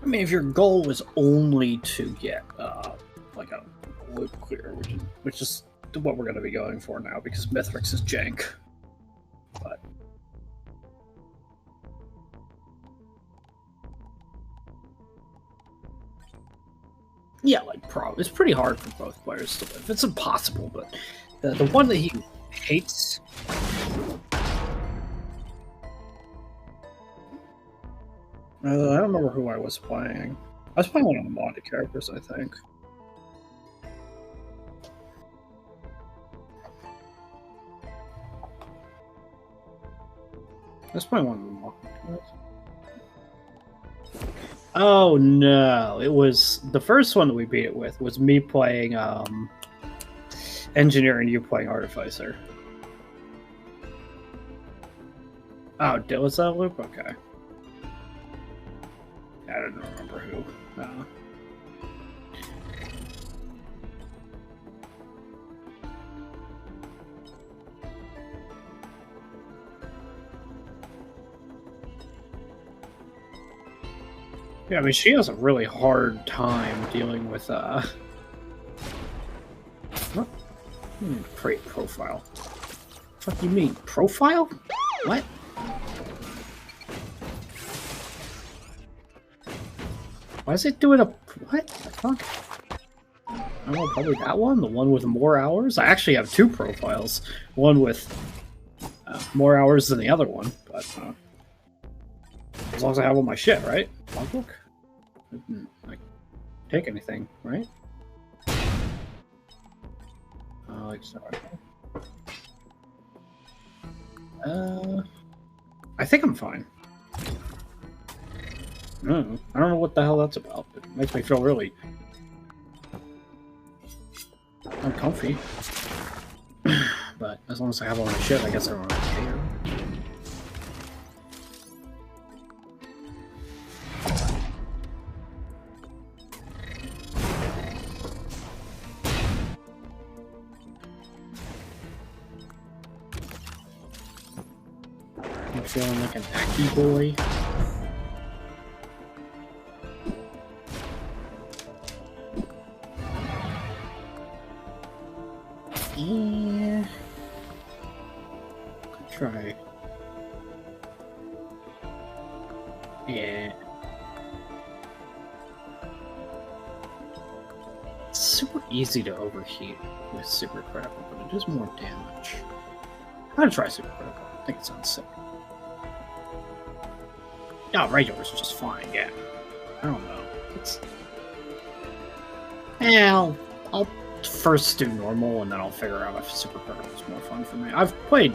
I mean, if your goal was only to get like a loop clear, which is what we're going to be going for now because Mithrix is jank. But yeah, like it's pretty hard for both players to live. It's impossible, but the one that he hates. I don't remember who I was playing. I was playing one of the modded characters, I think. I was playing one of the modded characters. Oh no! It was the first one that we beat it with was me playing engineer and you playing artificer. Oh, was that loop? Okay. I don't remember who. Yeah, I mean, she has a really hard time dealing with, Trait profile. What do you mean? Profile? What? Why is it doing a... What the fuck? I don't know, probably that one? The one with more hours? I actually have two profiles. One with more hours than the other one, but as long as I have all my shit, right? Logbook? I didn't, like, take anything, right? Like, sorry. I think I'm fine. I don't know what the hell that's about. It makes me feel really uncomfy. But as long as I have all my shit, I guess I don't really care. I'm feeling like an Aki boy. Yeah. Try. Yeah. It's super easy to overheat with super critical, but it does more damage. I'm gonna try super critical. I think it sounds sick. Yeah, regulars are just fine, yeah. I don't know. It's... Yeah, I'll first do normal, and then I'll figure out if super critical is more fun for me. I've played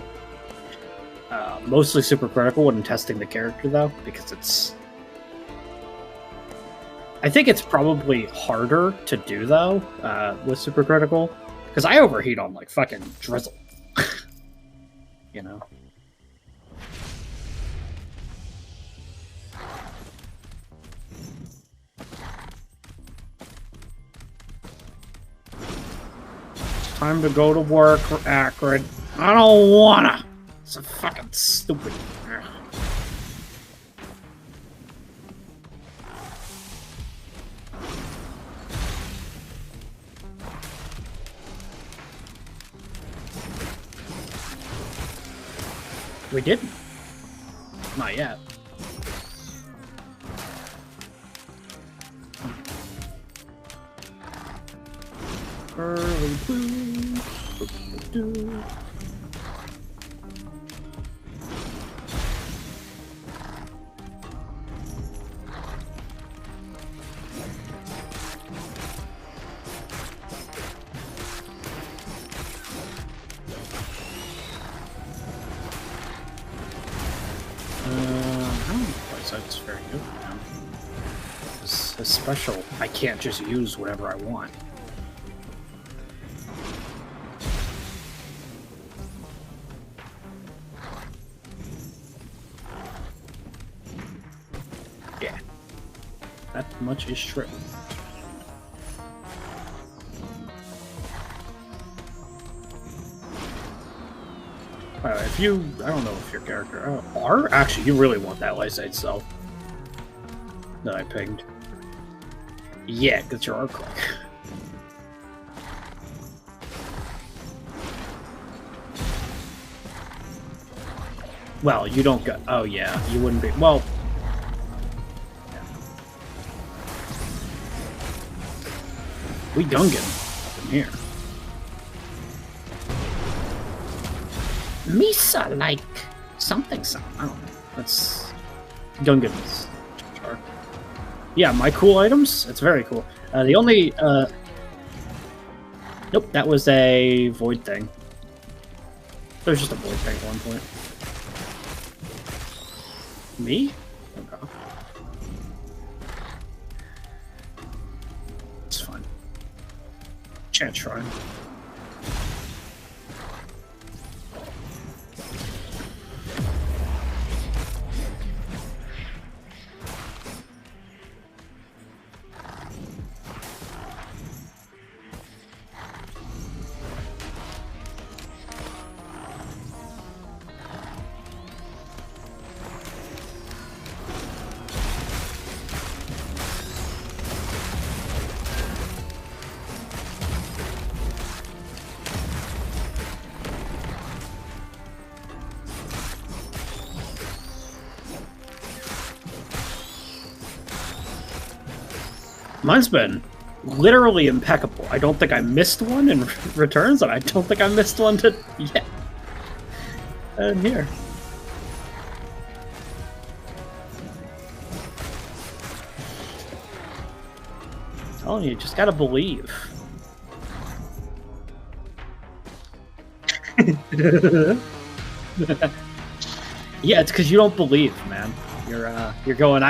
mostly super critical when testing the character, though, because it's... I think it's probably harder to do, though, with super critical, because I overheat on, like, fucking drizzle. You know? Time to go to work, Akron. I don't wanna. It's a fucking stupid. We didn't. Not yet. Early blue. I don't know if that's very good now. His special, I can't just use whatever I want. Yeah. That much is true. If you, I don't know if your character, actually, you really want that light side cell that I pinged. Yeah, because you're quick. Well, you don't go. Oh yeah, you wouldn't be. Well, we Gungan up in here. Misa like something. I don't know. That's Gungans. Yeah, my cool items. It's very cool. The only nope, that was a void thing. There was just a void thing at one point. Me? Okay. It's fine. Chance shrine. Mine's been literally impeccable. I don't think I missed one in returns, and I don't think I missed one to yet. And here. I'm telling you, just gotta believe. Yeah, it's because you don't believe, man. You're going.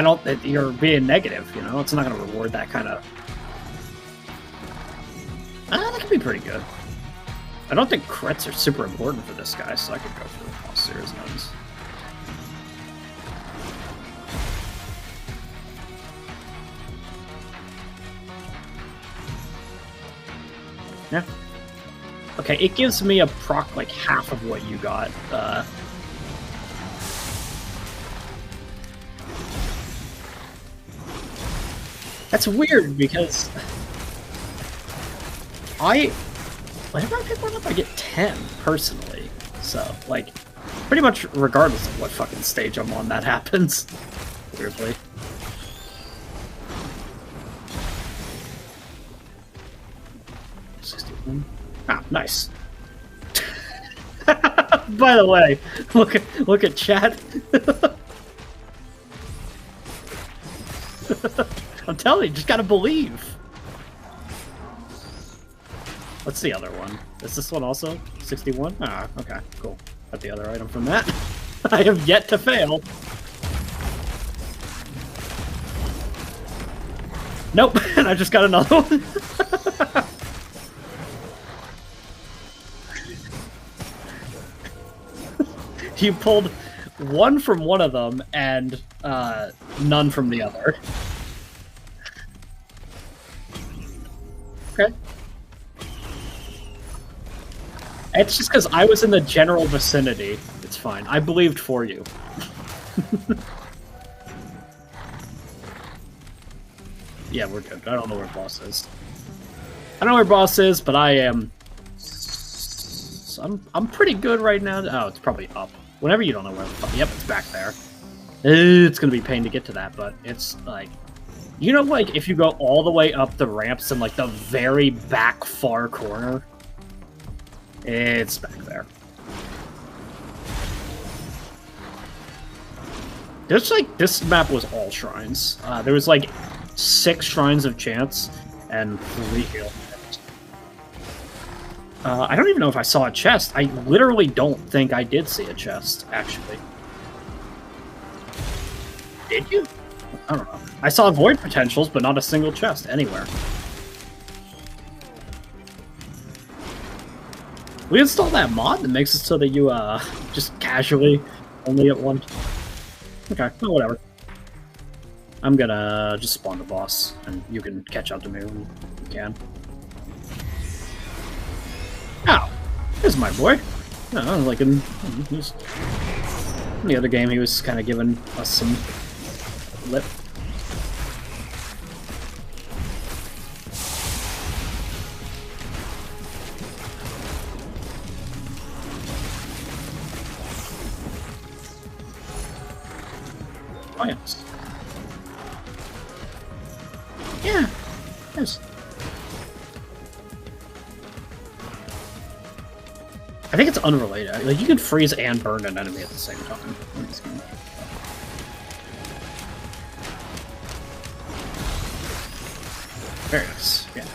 You're being negative. You know, it's not going to reward that kind of. That could be pretty good. I don't think crits are super important for this guy, so I could go for the all series guns. Yeah. Okay, it gives me a proc like half of what you got. That's weird because whenever I pick one up, I get 10 personally. So, like, pretty much regardless of what fucking stage I'm on, that happens. Weirdly. Ah, nice. By the way, look at chat. I'm telling you, just gotta believe. What's the other one? Is this one also 61? Ah, okay, cool. Got the other item from that. I have yet to fail. Nope, and I just got another one. You pulled one from one of them and none from the other. Okay. It's just because I was in the general vicinity. It's fine. I believed for you. Yeah, we're good. I don't know where boss is. I don't know where boss is, but I am... I'm pretty good right now. Oh, it's probably up. Whenever you don't know where the fuck... Yep, it's back there. It's gonna be a pain to get to that, but it's like... You know, like, if you go all the way up the ramps in, like, the very back far corner? It's back there. There's, like, this map was all shrines. There was, like, 6 shrines of chance and 3 heal. I don't even know if I saw a chest. I literally don't think I did see a chest, actually. Did you? I don't know. I saw void potentials, but not a single chest anywhere. We installed that mod that makes it so that you, just casually only at one... Okay, well, whatever. I'm gonna just spawn the boss, and you can catch up to me when you can. Oh, there's my boy. No, like in the other game, he was kind of giving us some lip. Oh, yes. Yeah. Yes. I think it's unrelated. Like, you can freeze and burn an enemy at the same time. Very nice. Yeah.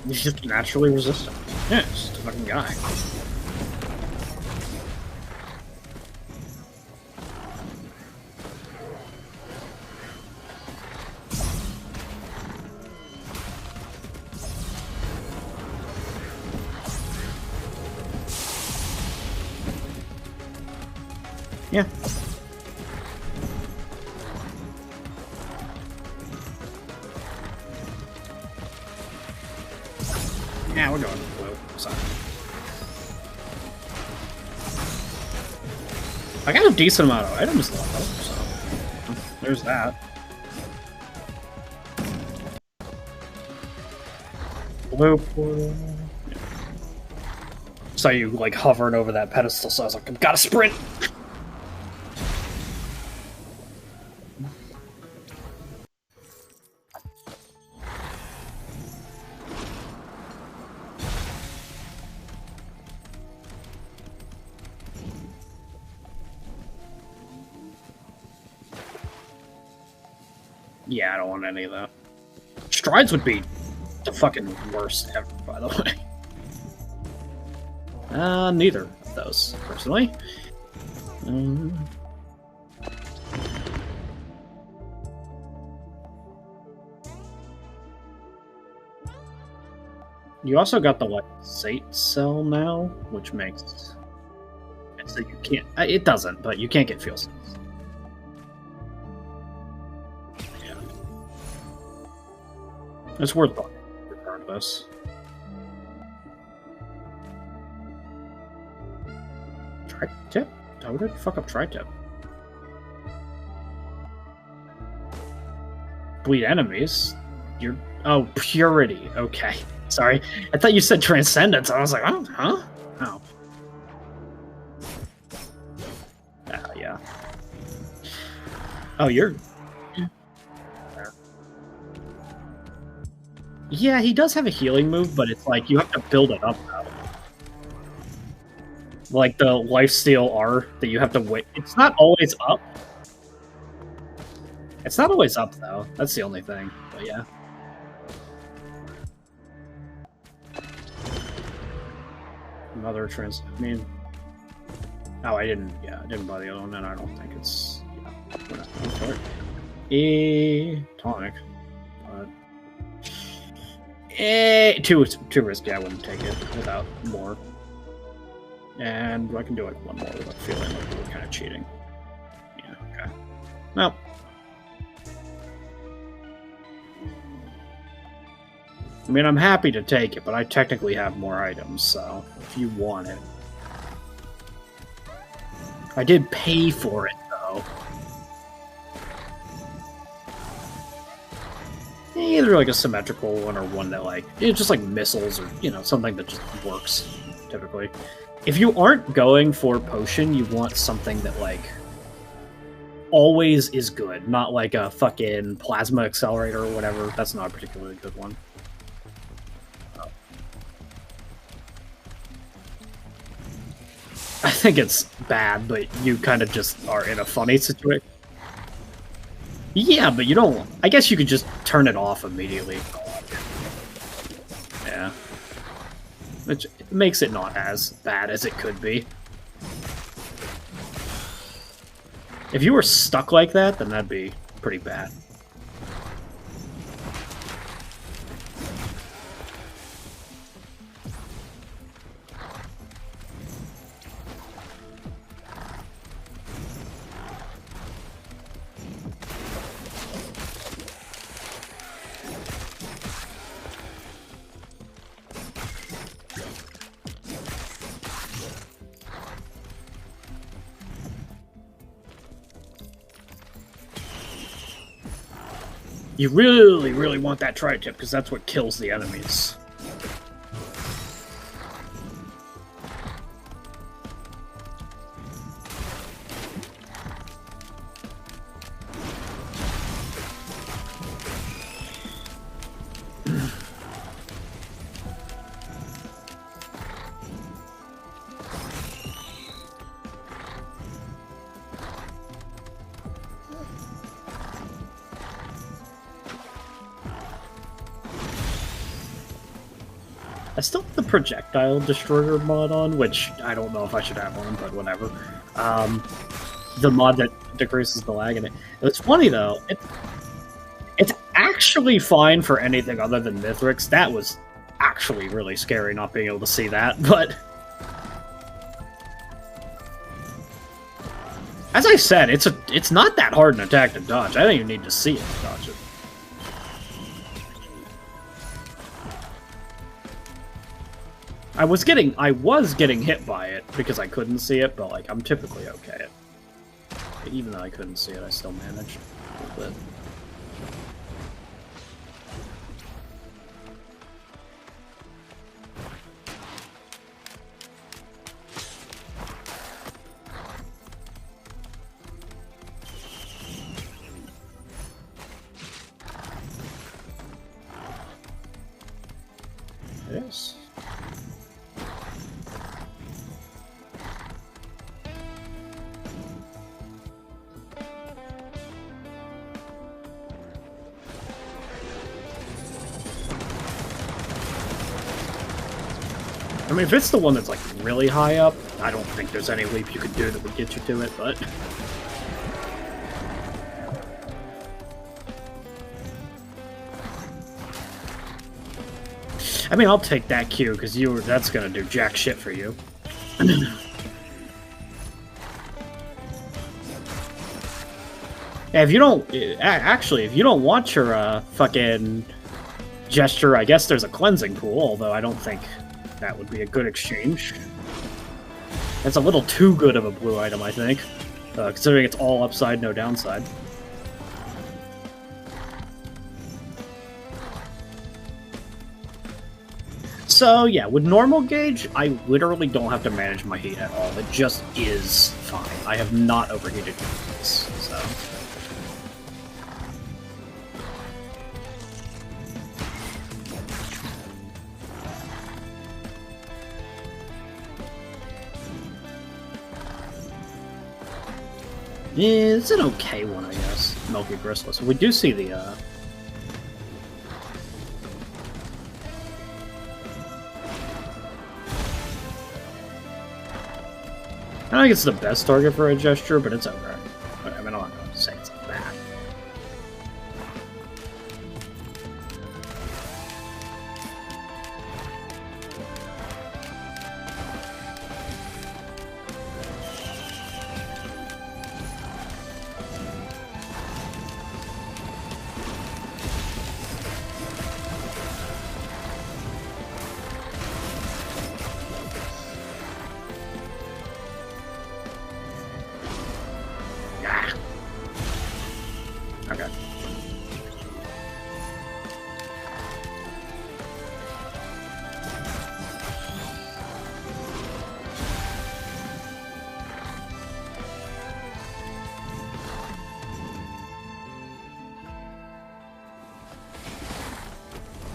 He's just naturally resistant. Yeah, it's just a fucking guy. Yeah. Yeah, we're going blue. Sorry. I got a decent amount of items left, so there's that. Blue portal. Yeah. Saw you like hovering over that pedestal, so I was like, I've got to sprint. Yeah, I don't want any of that. Strides would be the fucking worst ever, by the way. Neither of those, personally. You also got the, like, Sate cell now, which makes it so you can't... It doesn't, but you can't get fuel cells. It's worth buying, regardless. Tri-tip? How did I fuck up tri-tip? Bleed enemies? You're... Oh, purity. Okay. Sorry. I thought you said transcendence. I was like, oh, huh? Oh. Yeah. Oh, you're... Yeah, he does have a healing move, but it's like you have to build it up now. Like the lifesteal R that you have to wait. It's not always up. It's not always up though. That's the only thing. But yeah. Another trans. I mean. Oh, I didn't. Yeah, I didn't buy the other one, and I don't think it's. Yeah, we're not going for it. Tonic. Too risky. I wouldn't take it without more. And I can do like one more without feeling like we're kind of cheating. Yeah, okay. Well. I mean, I'm happy to take it, but I technically have more items, so if you want it. I did pay for it, though. Either like a symmetrical one or one that like it's just like missiles or something that just works typically. If you aren't going for potion, you want something that like always is good, not like a fucking plasma accelerator or whatever. That's not a particularly good one. I think it's bad, but you kind of just are in a funny situation. Yeah, but you don't... I guess you could just turn it off immediately. Yeah. Which makes it not as bad as it could be. If you were stuck like that, then that'd be pretty bad. You really, really want that tri-tip, because that's what kills the enemies. I still have the projectile destroyer mod on, which I don't know if I should have on, but whatever. The mod that decreases the lag in it. It's funny though. It's actually fine for anything other than Mithrix. That was actually really scary not being able to see that, but as I said, it's not that hard an attack to dodge. I don't even need to see it to dodge it. I was getting hit by it because I couldn't see it, but like I'm typically okay. Even though I couldn't see it, I still managed a little bit. Yes. I mean, if it's the one that's, like, really high up, I don't think there's any leap you could do that would get you to it, but... I mean, I'll take that Q, because that's gonna do jack shit for you. Yeah, if you don't... Actually, if you don't want your, fucking gesture, I guess there's a cleansing pool, although I don't think that would be a good exchange. That's a little too good of a blue item, I think. Considering it's all upside, no downside. So, yeah, with normal gauge, I literally don't have to manage my heat at all. It just is fine. I have not overheated this, so... It's an okay one, I guess. Milky Bristle. So we do see the, I don't think it's the best target for a gesture, but it's okay. I mean, I'm not going to say it's bad. Okay.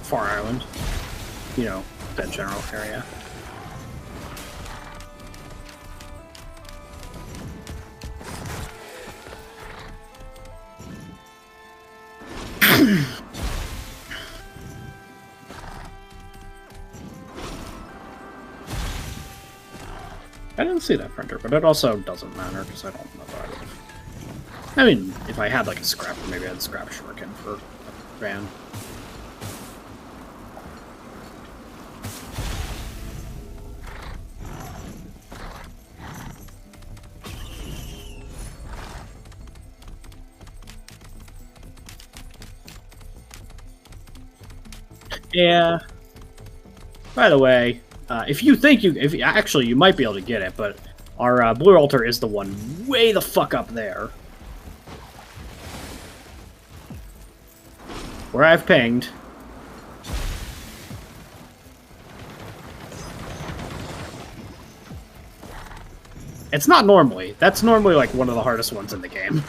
Far Island. You know, that general area. I didn't see that printer, but it also doesn't matter because I don't know that I would have. I mean, if I had like a scrap, maybe I'd scrap Shuriken for a van. Yeah. By the way, if you think actually you might be able to get it, but our blue altar is the one way the fuck up there. where I've pinged. It's not normally. That's normally like one of the hardest ones in the game.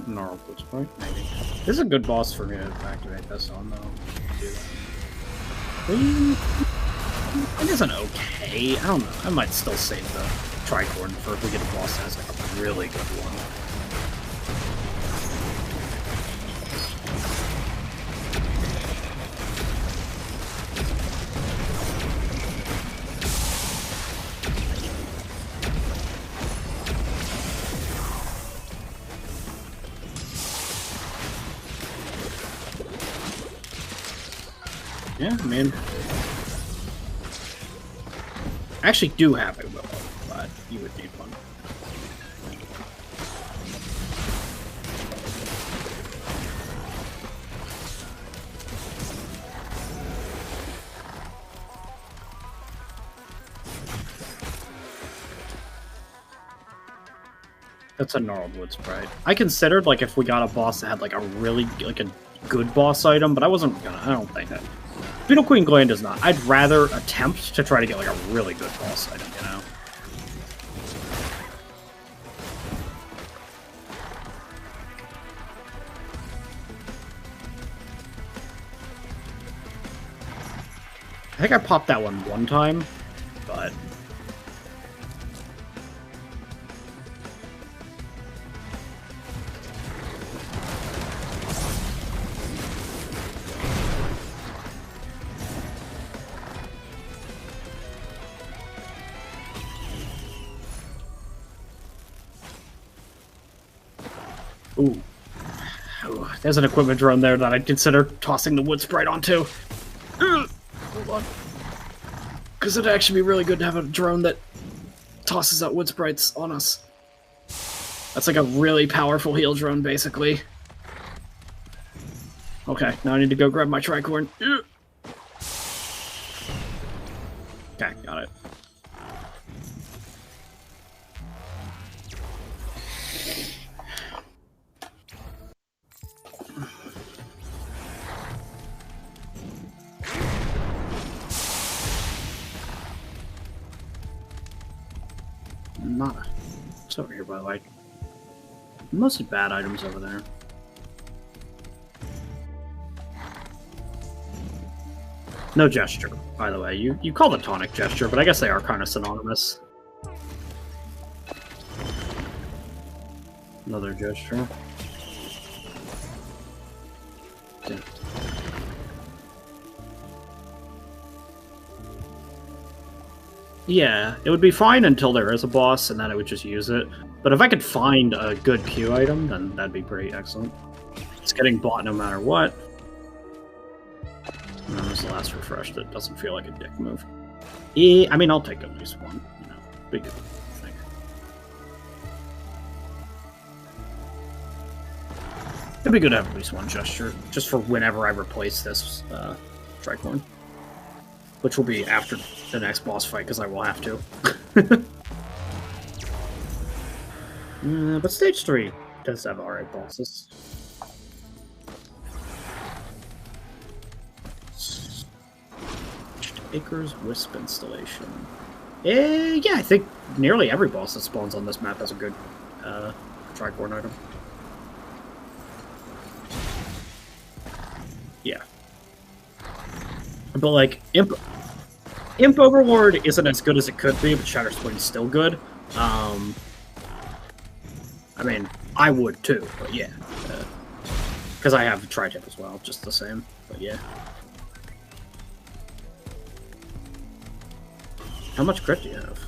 Gnarled Woods Point, maybe. This is a good boss for me to activate this on, though. It isn't okay. I don't know. I might still save the tricorn for if we get a boss that has like a really good one. Yeah, I mean, I actually do have a willow, but you would need one. That's a gnarled wood sprite. I considered like if we got a boss that had like a really like a good boss item, but I wasn't gonna. I don't think that. Beetle Queen Gland is not. I'd rather attempt to try to get like a really good boss item, you know? I think I popped that one time, but... Ooh. Ooh. There's an equipment drone there that I'd consider tossing the wood sprite onto. Hold on. Because it'd actually be really good to have a drone that tosses out wood sprites on us. That's like a really powerful heal drone, basically. Okay, now I need to go grab my tricorn. Okay, got it. Nada. It's over here, by the way. Mostly bad items over there. No gesture, by the way. You call it tonic gesture, but I guess they are kind of synonymous. Another gesture. Yeah. Yeah, it would be fine until there is a boss, and then I would just use it. But if I could find a good Q item, then that'd be pretty excellent. It's getting bought no matter what. And then this last refresh that doesn't feel like a dick move. Yeah, I mean, I'll take at least one. You know, big thing. It'd be good to have at least one gesture, just for whenever I replace this tricorn. Which will be after the next boss fight, because I will have to. But stage 3 does have alright bosses. Acre's Wisp installation. Yeah, I think nearly every boss that spawns on this map has a good tricorn item. Yeah. But, like, Imp Overlord isn't as good as it could be, but Shatter Splitting's still good. I mean, I would too, but yeah. Because I have a Tri-Tip as well, just the same, but yeah. How much crit do you have?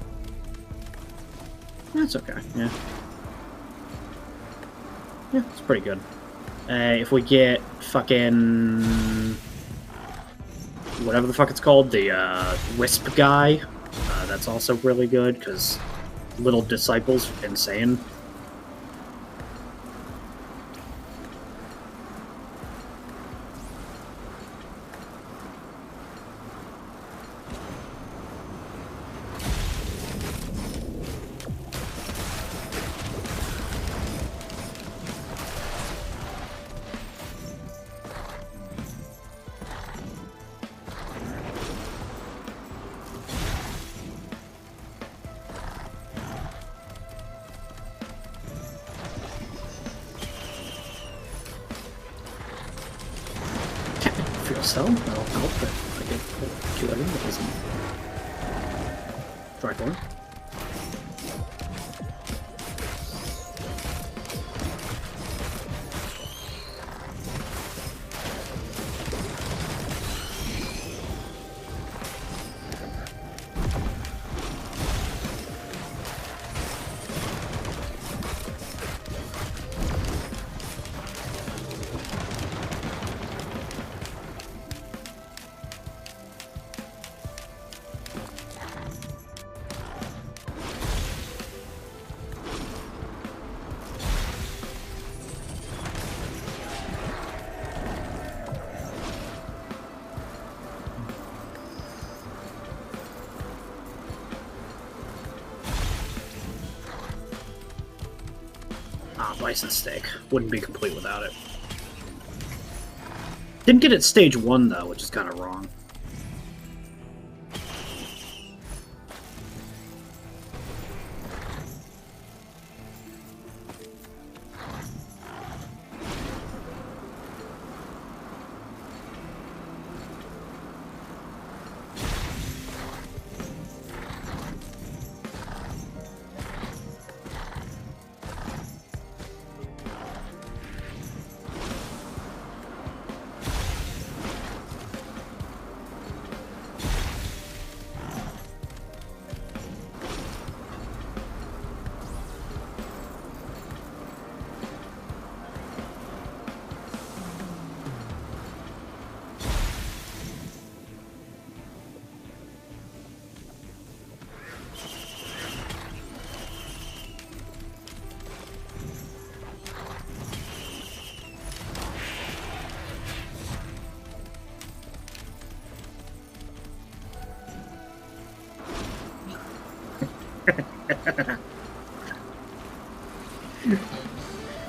That's okay, yeah. Yeah, it's pretty good. If we get fucking... whatever the fuck it's called, the Wisp guy, that's also really good, because Little Disciple's insane. So, that'll help if I get kill everything that isn't. Drythorn. Bison steak. Wouldn't be complete without it. Didn't get it stage 1 though, which is kind of wrong.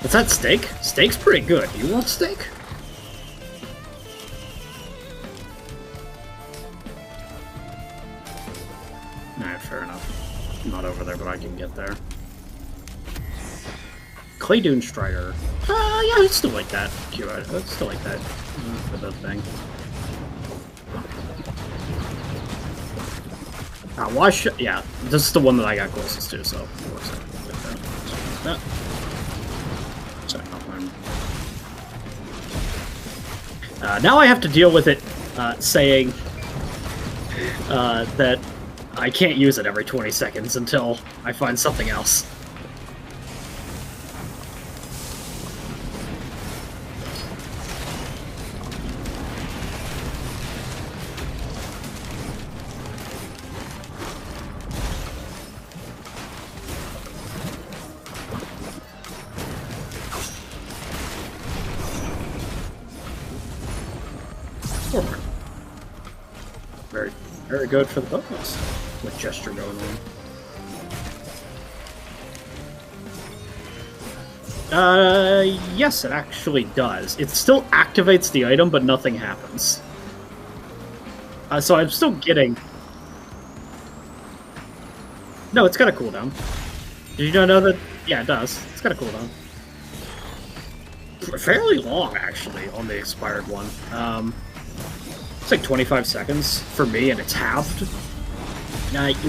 What's that, steak? Steak's pretty good. You want steak? Alright, fair enough. I'm not over there, but I can get there. Clay Dune Strider. Yeah, I still like that. I still like that for the thing. Why should... Yeah, this is the one that I got closest to, so it works out like that. Sorry, now I have to deal with it saying that I can't use it every 20 seconds until I find something else. Very good for the buttons with gesture going on. Yes, it actually does. It still activates the item, but nothing happens. So I'm still getting... No, it's got a cooldown. Did you not know that? Yeah, it does. It's got a cooldown. Fairly long, actually, on the expired one. It's like 25 seconds for me, and it's halved.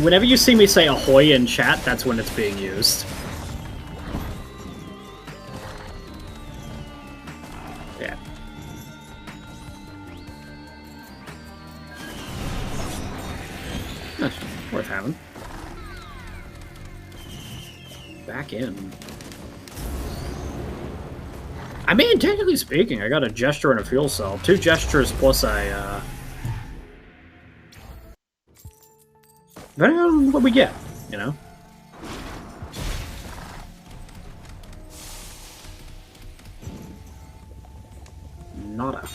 Whenever you see me say ahoy in chat, that's when it's being used. Yeah. Worth having. Back in. I mean, technically speaking, I got a gesture and a fuel cell. 2 gestures plus depending on what we get, you know? Nada.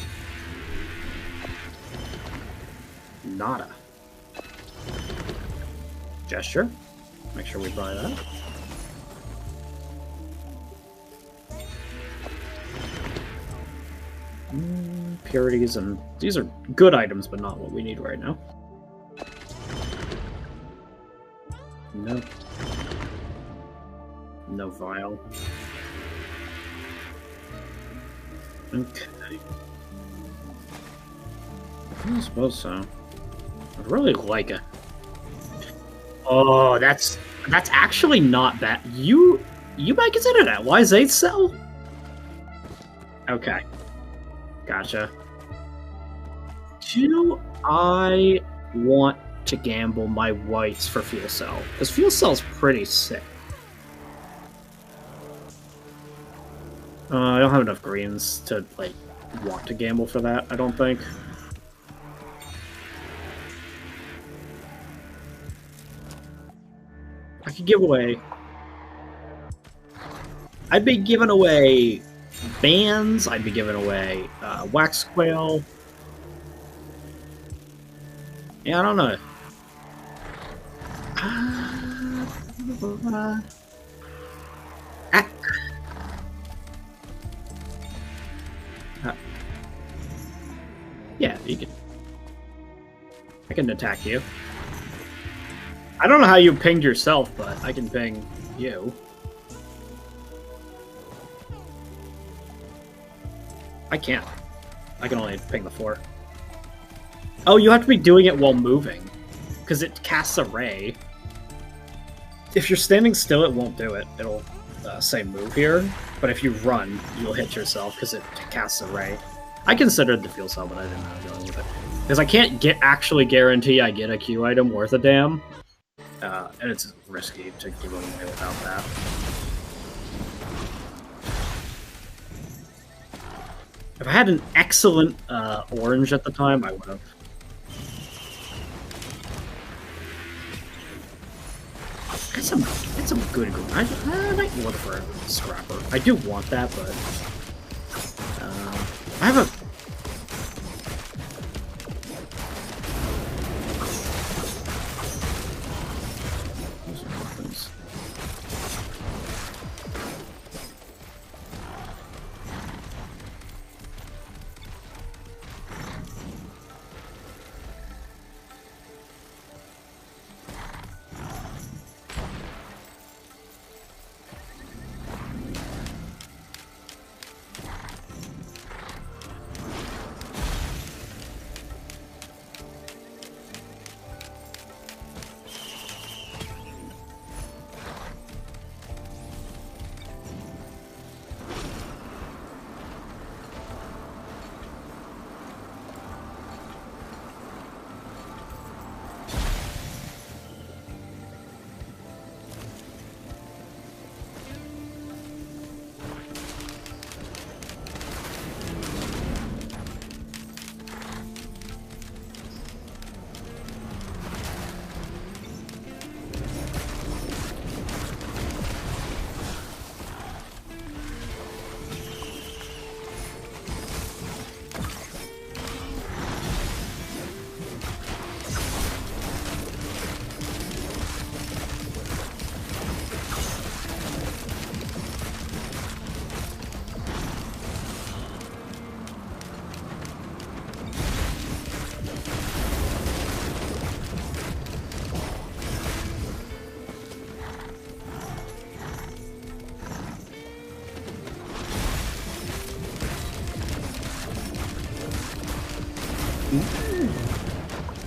Nada. Gesture. Make sure we buy that. Purities, and these are good items, but not what we need right now. No. No vial. Okay. I suppose so. I'd really like it. Oh, that's actually not bad. You might consider that. Why is 8 cell? Okay. Gotcha. Do I want to gamble my whites for fuel cell? Because fuel cell's pretty sick. I don't have enough greens to, like, want to gamble for that, I don't think. I could give away... I'd be giving away bands, I'd be giving away wax quail. Yeah, I don't know. Yeah, you can. I can attack you. I don't know how you pinged yourself, but I can ping you. I can't. I can only ping the floor. Oh, you have to be doing it while moving, because it casts a ray. If you're standing still, it won't do it. It'll say move here, but if you run, you'll hit yourself because it casts a ray. I considered the fuel cell, but I didn't know going with it. Because I can't actually guarantee I get a Q item worth a damn. And it's risky to give it away without that. If I had an excellent orange at the time, I would have. That's some good. I might look for a scrapper. I do want that, but I have a.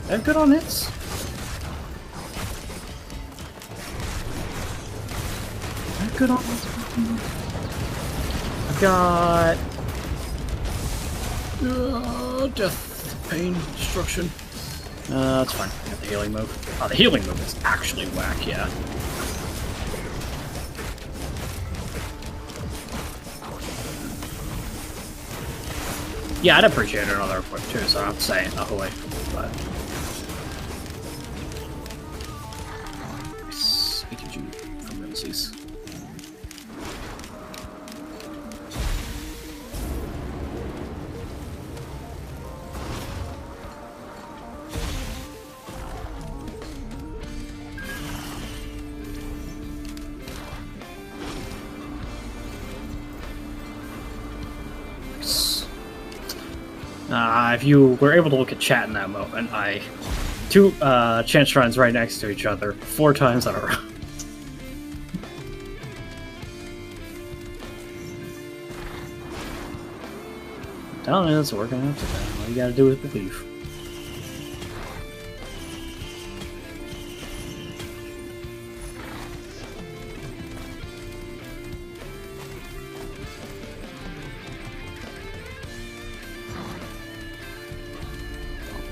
They're good on hits. They're good on hits. I've got death, pain, destruction. That's fine. I got the healing move. Oh, the healing move is actually whack, yeah. Yeah, I'd appreciate another equip too, so I don't have to say ahoy. But nice. AKG from Rosie's. If you were able to look at chat in that moment, two chant shrines right next to each other 4 times in a row. I'm telling you, it's working out today. All you gotta do is believe.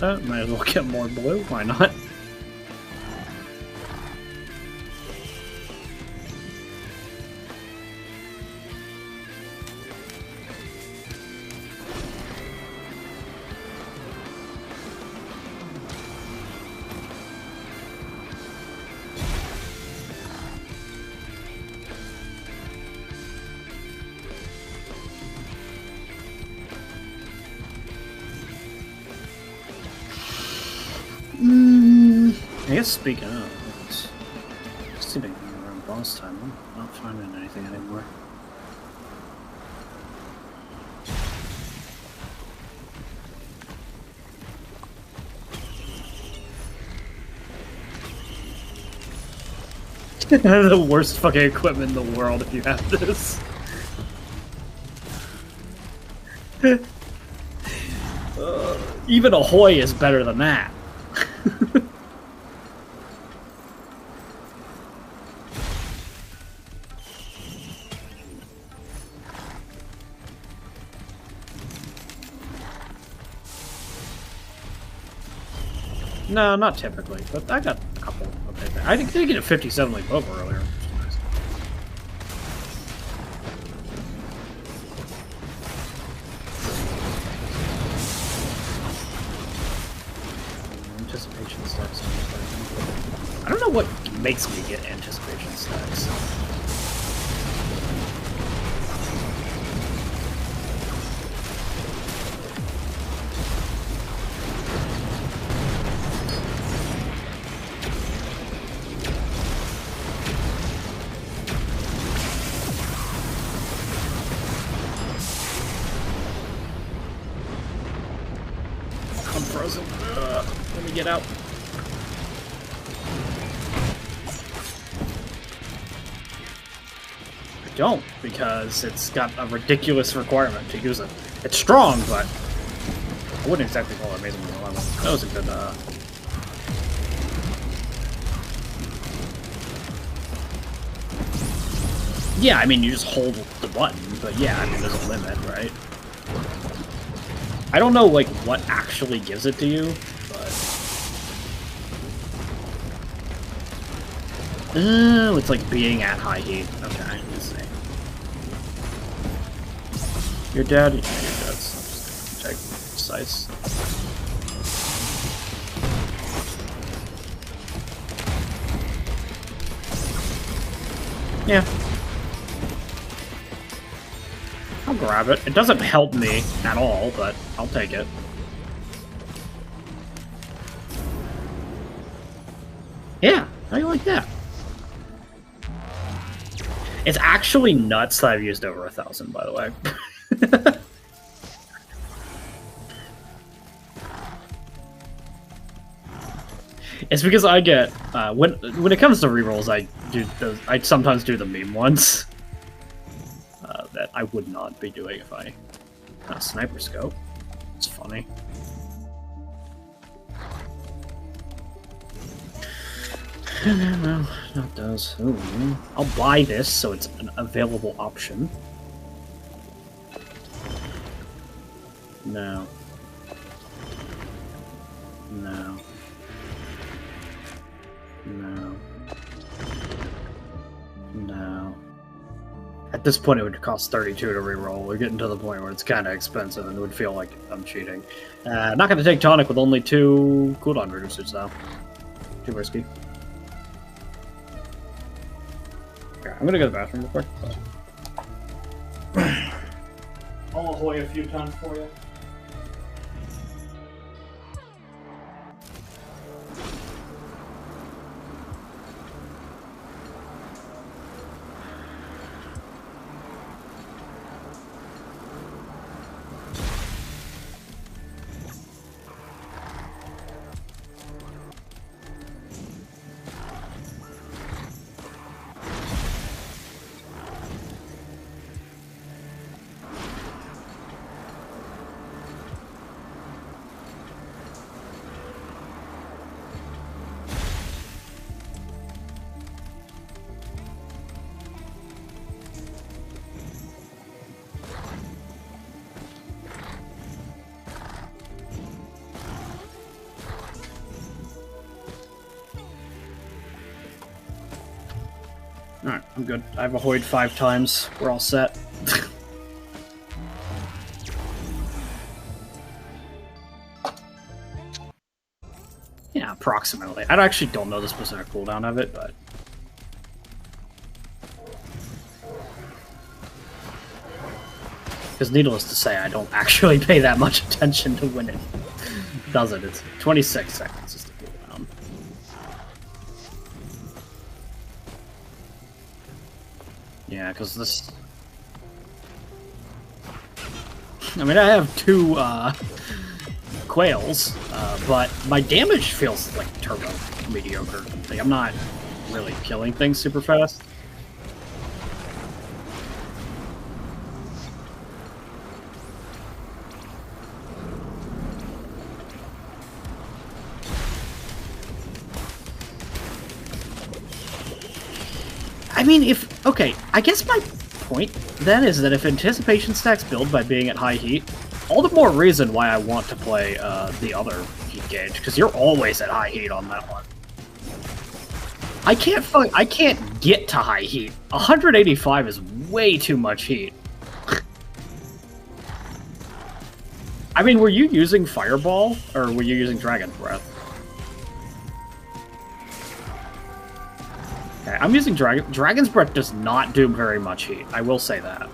Might as well get more blue, why not? I guess speaking of, it's seeming around boss time. I'm not finding anything anymore. The worst fucking equipment in the world if you have this. Even ahoy is better than that. No, not typically, but I got a couple. Okay, I did get a 57 like over earlier. Anticipation stacks. I don't know what makes me get anticipation stacks. I'm frozen. Let me get out. I don't, because it's got a ridiculous requirement to use it. It's strong, but I wouldn't exactly call it amazing level. That was a good, Yeah, I mean, you just hold the button, but yeah, I mean, there's a limit, right? I don't know, like, what actually gives it to you, but... Oh, it's like being at high heat. Okay, let's see. You're dead? Yeah, you're dead. So check size. Yeah. I'll grab it. It doesn't help me at all, but I'll take it. Yeah, how do you like that? It's actually nuts that I've used over 1,000, by the way. It's because I get when it comes to rerolls, I sometimes do the meme ones. That I would not be doing if I had a sniper scope. It's funny. No, that does. Ooh, I'll buy this so it's an available option. No. No. No. No. At this point, it would cost 32 to reroll. We're getting to the point where it's kind of expensive and it would feel like I'm cheating. Not going to take tonic with only 2 cooldown reducers, though. Too risky. Okay, I'm going to go to the bathroom real quick. I'll ahoy a few times for you. Alright, I'm good. I've ahoyed 5 times. We're all set. Yeah, approximately. I actually don't know the specific cooldown of it, but... Because needless to say, I don't actually pay that much attention to when it does it. It's 26 seconds is the cooldown. Yeah, because this... I mean, I have 2 quails, but my damage feels like turbo mediocre. Like, I'm not really killing things super fast. I mean, if... Okay, I guess my point, then, is that if anticipation stacks build by being at high heat, all the more reason why I want to play the other heat gauge, because you're always at high heat on that one. I can't get to high heat. 185 is way too much heat. I mean, were you using Fireball, or were you using Dragon's Breath? Okay, I'm using Dragon's Breath does not do very much heat. I will say that.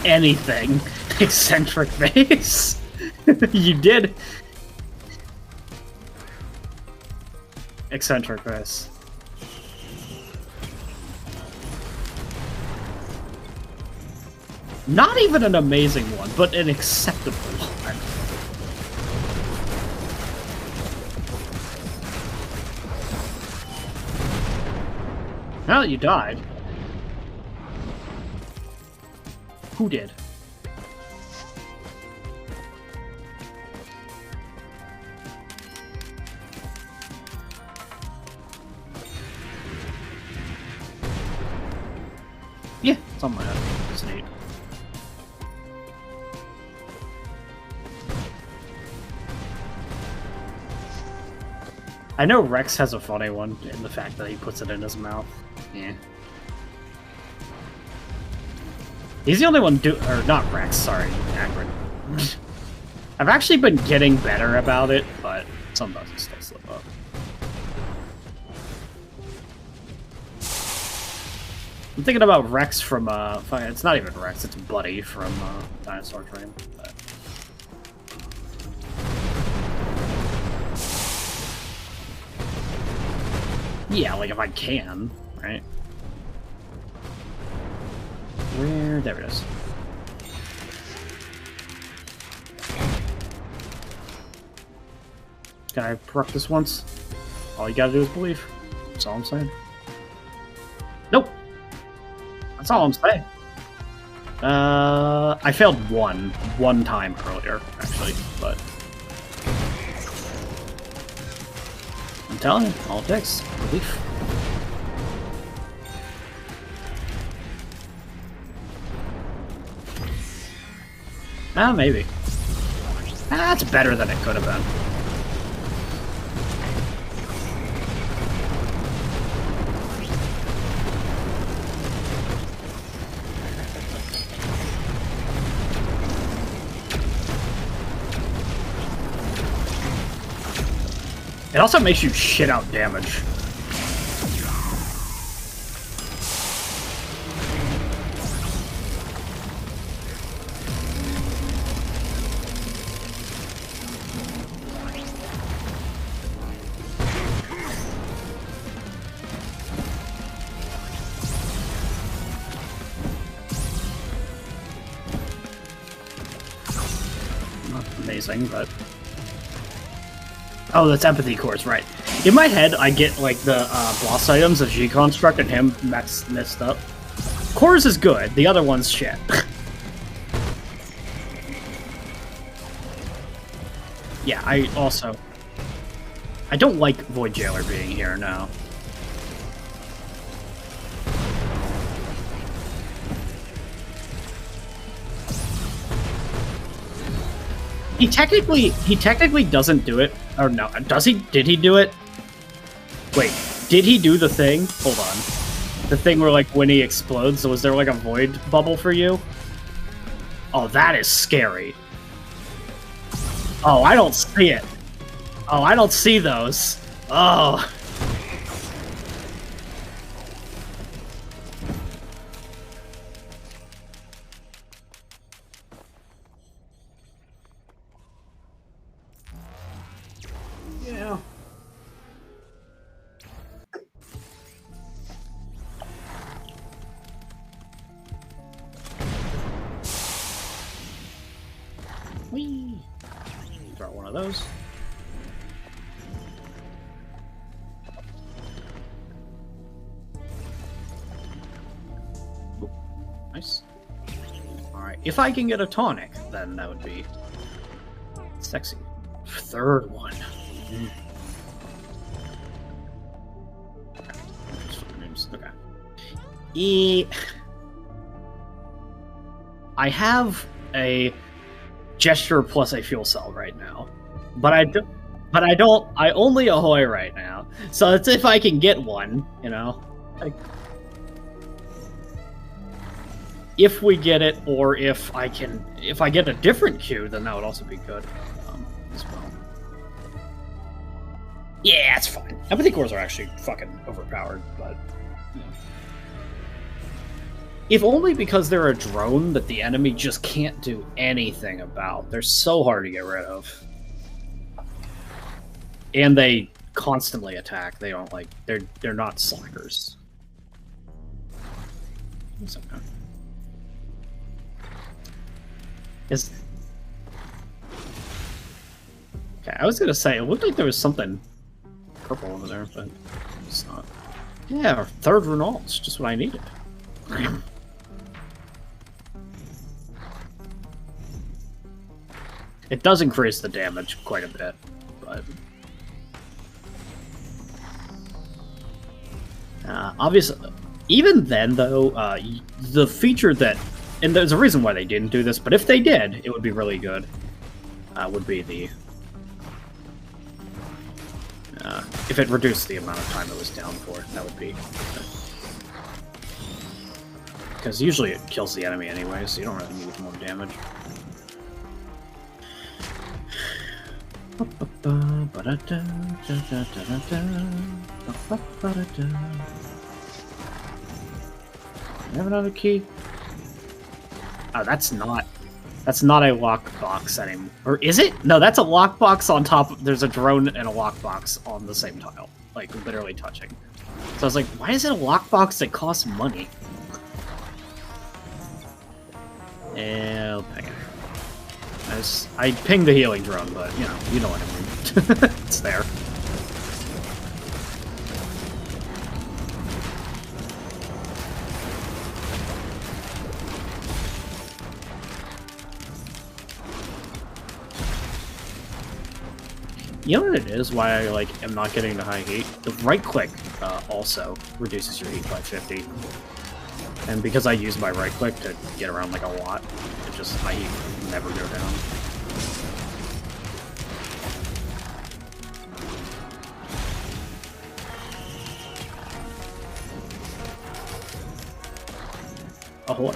Anything. Eccentric base. You did. Eccentric base. Not even an amazing one, but an acceptable one. Well, you died. Who did? Yeah, it's on my head. It's neat. I know Rex has a funny one in the fact that he puts it in his mouth. Yeah. He's the only one or not Rex, sorry, Akron. I've actually been getting better about it, but sometimes it still slip up. I'm thinking about Rex from, it's not even Rex, it's Buddy from, Dinosaur Train. But... Yeah, like if I can, right? Where? There it is. Can I proc this once? All you gotta do is believe. That's all I'm saying. Nope! That's all I'm saying. I failed one time earlier, actually, but... I'm telling you, all it takes. Belief. Ah, maybe. Ah, that's better than it could have been. It also makes you shit out damage. Not amazing, but... Oh, that's empathy cores, right. In my head, I get, like, the boss items of G-Construct and him messed up. Cores is good, the other one's shit. Yeah, I don't like Void Jailer being here now. He technically doesn't do it. Or no, does he? Did he do it? Wait, did he do the thing? Hold on. The thing where, like, when he explodes, was there, like, a void bubble for you? Oh, that is scary. Oh, I don't see it. Oh, I don't see those. Oh. Yeah. Whee! Throw one of those. Ooh, nice. Alright, if I can get a tonic, then that would be sexy. Third one. Mm. Okay. I have a gesture plus a fuel cell right now, but I only ahoy right now. So it's if I can get one, you know. Like, if we get it, or if I get a different queue, then that would also be good as well. Yeah, it's fine. Empathy cores are actually fucking overpowered, but you know. If only because they're a drone that the enemy just can't do anything about. They're so hard to get rid of. And they constantly attack. They don't like they're not slackers. It's okay. Okay, I was gonna say it looked like there was something purple over there, but it's not. Yeah, third Renault's just what I needed. It does increase the damage quite a bit, but obviously, even then though, the feature that, and there's a reason why they didn't do this, but if they did, it would be really good. Would be the if it reduced the amount of time it was down for, that would be. Because usually it kills the enemy anyway, so you don't really need more damage. I have another key? Oh, that's not a lockbox anymore. Or is it? No, that's a lockbox on top. There's a drone and a lockbox on the same tile. Like, literally touching. So I was like, why is it a lockbox that costs money? I'll ping it. I pinged the healing drone, but, you know what I mean. It's there. You know what it is? Why I am not getting the high heat? The right click also reduces your heat by 50. And because I use my right click to get around like a lot, I never go down. Ahoy.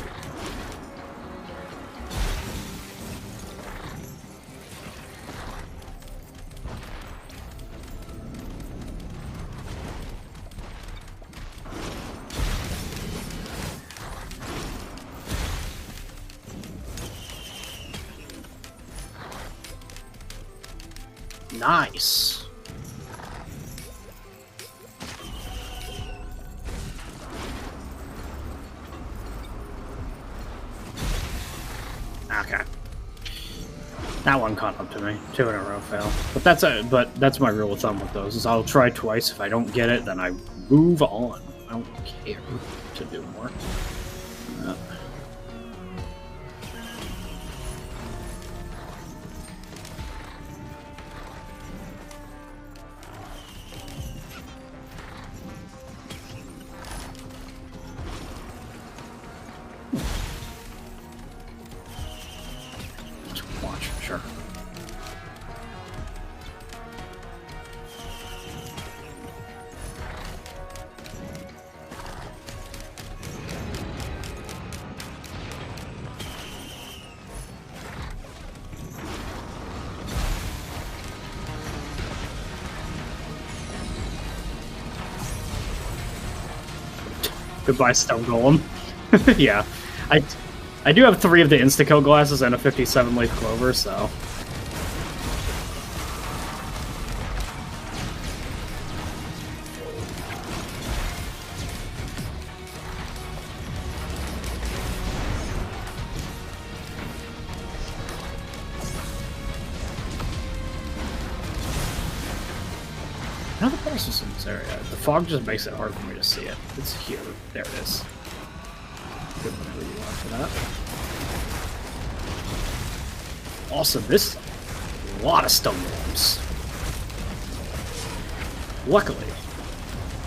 Nice. Okay. That one caught up to me. 2 in a row fail. But that's my rule of thumb with those, is I'll try twice. If I don't get it, then I move on. I don't care to do more. Goodbye, Stone Golem. Yeah. I do have 3 of the insta-kill glasses and a 57 leaf clover, so... How the boss is in this area? The fog just makes it hard for me to see it. It's here. There it is. Good whenever you are for that. Also, this a lot of stone worms. Luckily,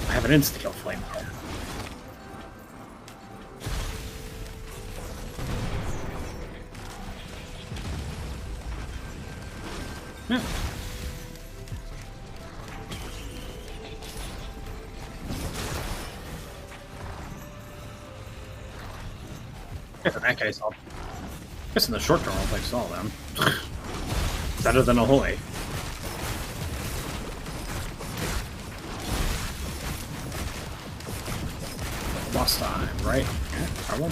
I have an insta-kill flamethrower. Yeah. If in that case, I guess in the short term I'll fix all of them. Better than Ahoy. Lost time, right? Yeah, probably.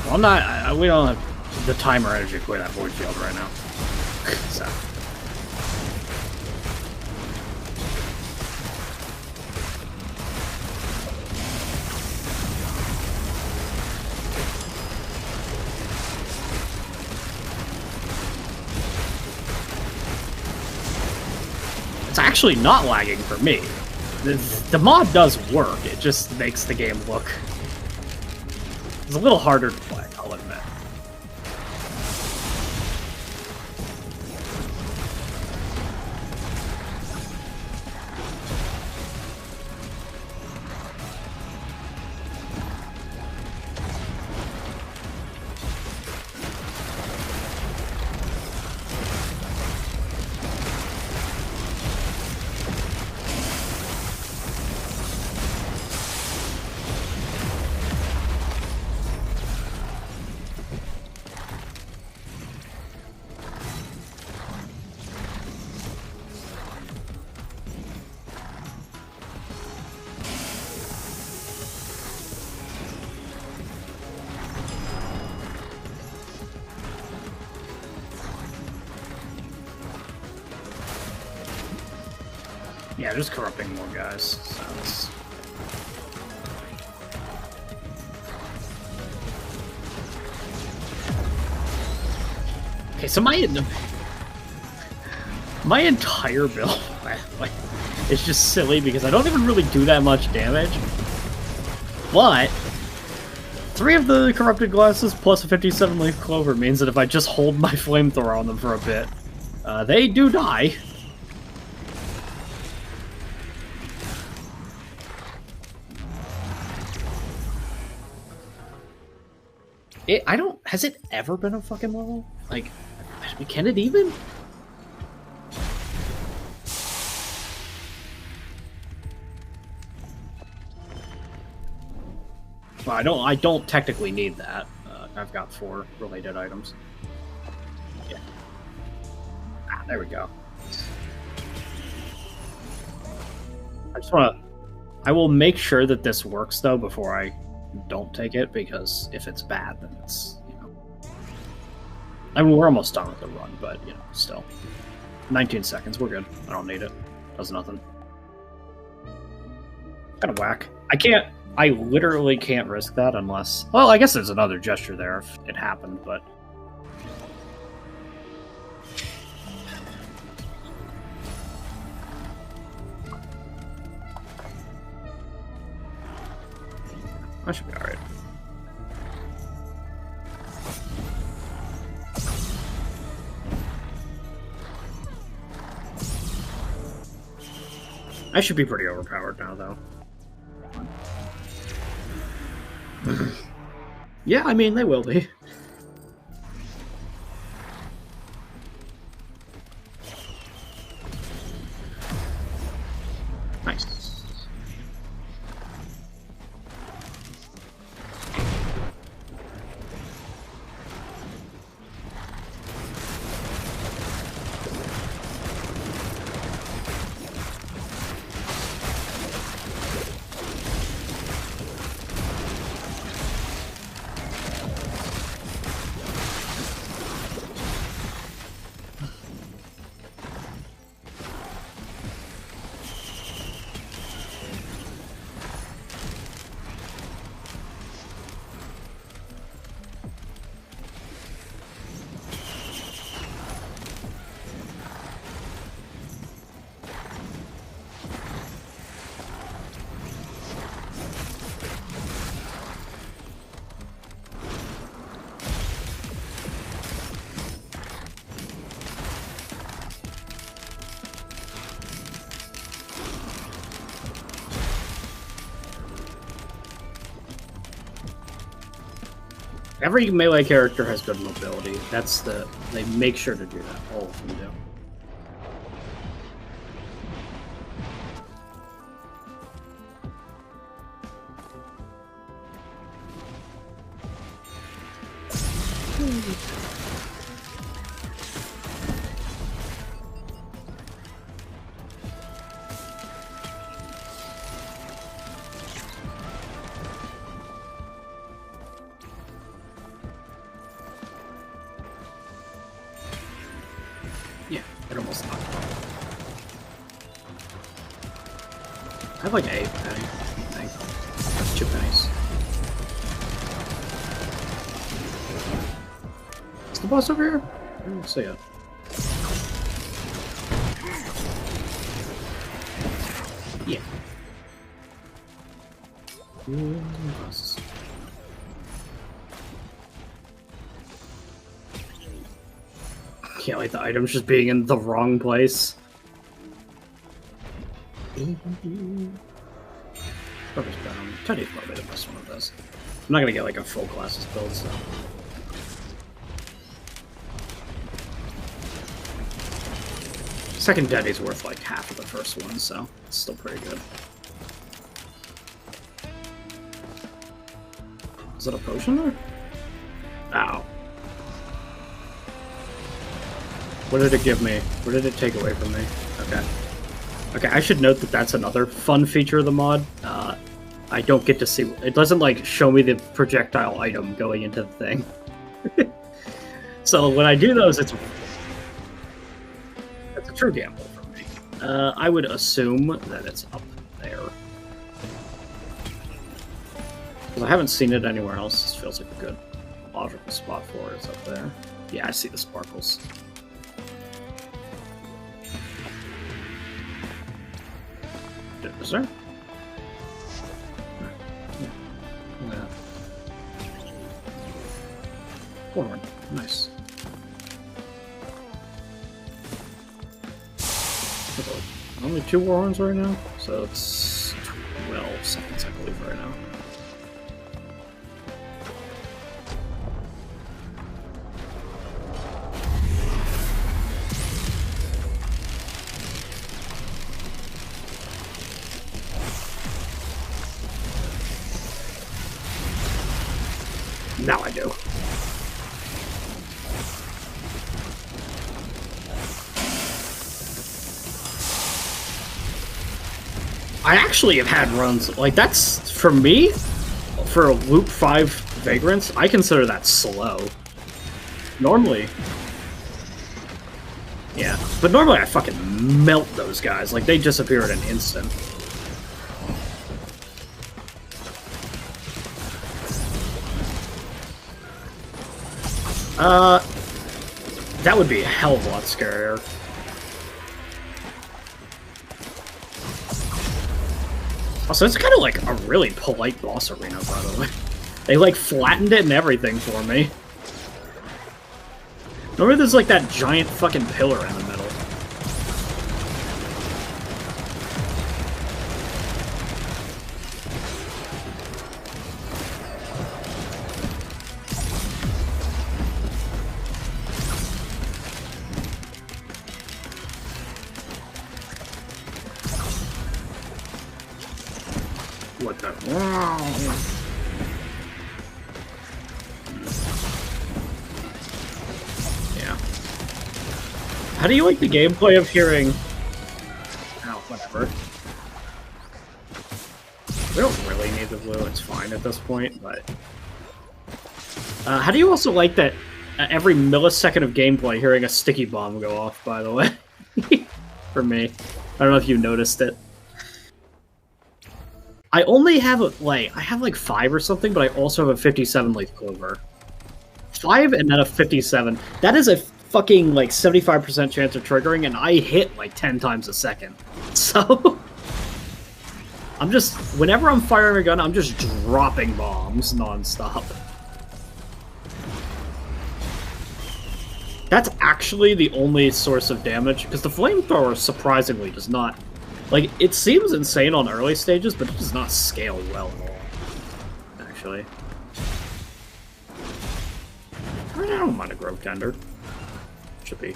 Well, I'm not. We don't have the time or energy to play that void field right now. So. It's actually not lagging for me. The mod does work, it just makes the game look... It's a little harder to play, I'll admit. Yeah, just corrupting more guys. Sounds... Okay, so my entire build is just silly because I don't even really do that much damage. But 3 of the corrupted glasses plus a 57 leaf clover means that if I just hold my flamethrower on them for a bit, they do die. I don't... Has it ever been a fucking level? Like, can it even? Well, I don't technically need that. I've got 4 related items. Yeah. Ah, there we go. I just want to... I will make sure that this works, though, before I don't take it, because if it's bad, then it's, you know... I mean, we're almost done with the run, but, you know, still. 19 seconds, we're good. I don't need it. Does nothing. Kind of whack. I literally can't risk that unless... Well, I guess there's another gesture there if it happened, but... I should be alright. I should be pretty overpowered now, though. Yeah, I mean, they will be. Nice. Every melee character has good mobility. That's the... They make sure to do that. All of them do. Yeah, it almost knocked me. I have like a penny, I think. Chip pennies. Is the boss over here? I don't see it. Yeah. Ooh, bosses. Can't like the items just being in the wrong place. Teddy's probably the best one of those. I'm not gonna get like a full classes build, so. Second Teddy's worth like half of the first one, so it's still pretty good. Is that a potion there? Ow. What did it give me? What did it take away from me? Okay. Okay, I should note that that's another fun feature of the mod. I don't get to see... It doesn't, like, show me the projectile item going into the thing. So when I do those, it's a true gamble for me. I would assume that it's up there. Because I haven't seen it anywhere else. This feels like a good logical spot for it. It's up there. Yeah, I see the sparkles. Is there? Yeah. Warhorn. Nice. Only 2 Warhorns right now? So it's 12 seconds, I believe, right now. Now I do. I actually have had runs, like, that's, for me, for a Loop 5 Vagrants, I consider that slow. Normally... Yeah, but normally I fucking melt those guys, like, they disappear in an instant. That would be a hell of a lot scarier. Also, it's kind of like a really polite boss arena, by the way. They, like, flattened it and everything for me. Remember there's, like, that giant fucking pillar in the middle. What the... Yeah. How do you like the gameplay of hearing... Oh, whatever. We don't really need the blue, it's fine at this point, but... how do you also like that every millisecond of gameplay hearing a sticky bomb go off, by the way? For me. I don't know if you noticed it. I only have I have like 5 or something, but I also have a 57 leaf clover. 5 and then a 57. That is a fucking like 75% chance of triggering, and I hit like 10 times a second. So I'm just, whenever I'm firing a gun, I'm just dropping bombs nonstop. That's actually the only source of damage, because the flamethrower surprisingly does not. Like, it seems insane on early stages, but it does not scale well at all, actually. I don't mind a Grove Tender. Should be.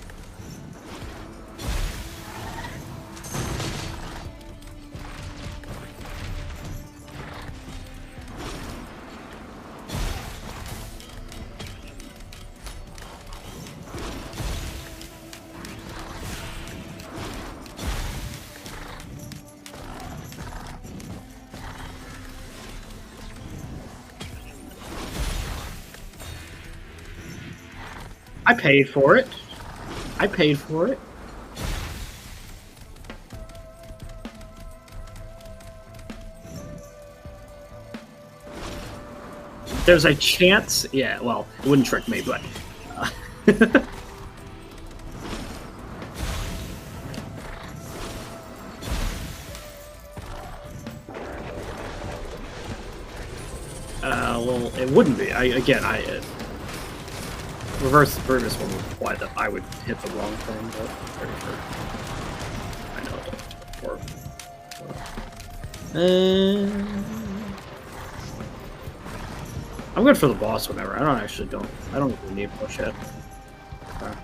I paid for it. I paid for it. There's a chance... Yeah, well, it wouldn't trick me, but... well, it wouldn't be. Reverse the previous one would imply that I would hit the wrong thing, but I'm pretty sure. I know it. I'm good for the boss whenever. I don't really need push it. I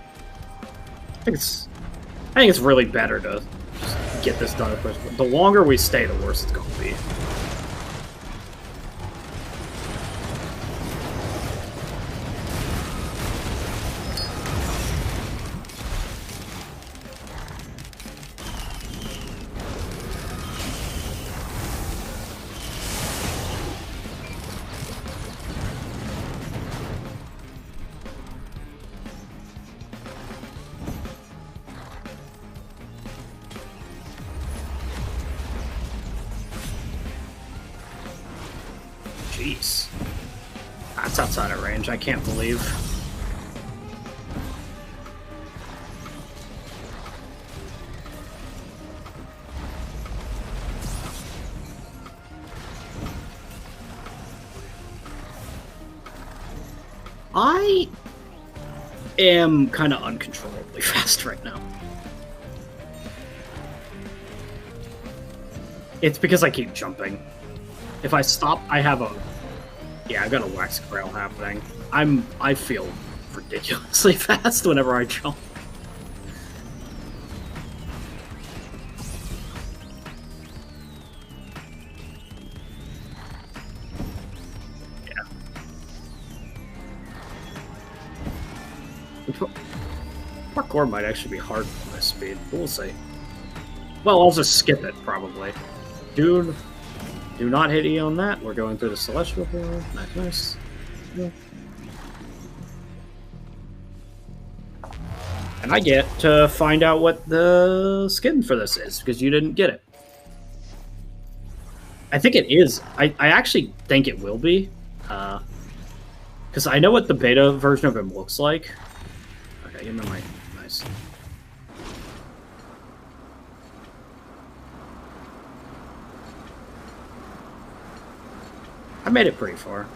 think it's really better to just get this done. The longer we stay, the worse it's going to be. Jeez. That's outside of range, I can't believe. I am kind of uncontrollably fast right now. It's because I keep jumping. If I stop, I have a... Yeah, I've got a wax grail happening. I feel ridiculously fast whenever I jump. Yeah. Parkour might actually be hard for my speed, but we'll see. Well, I'll just skip it, probably. Dude, do not hit E on that. We're going through the Celestial here. Nice, nice. Yeah. And I get to find out what the skin for this is, because you didn't get it. I think it is. I actually think it will be. Because I know what the beta version of him looks like. Okay, give me my... Nice. I made it pretty far.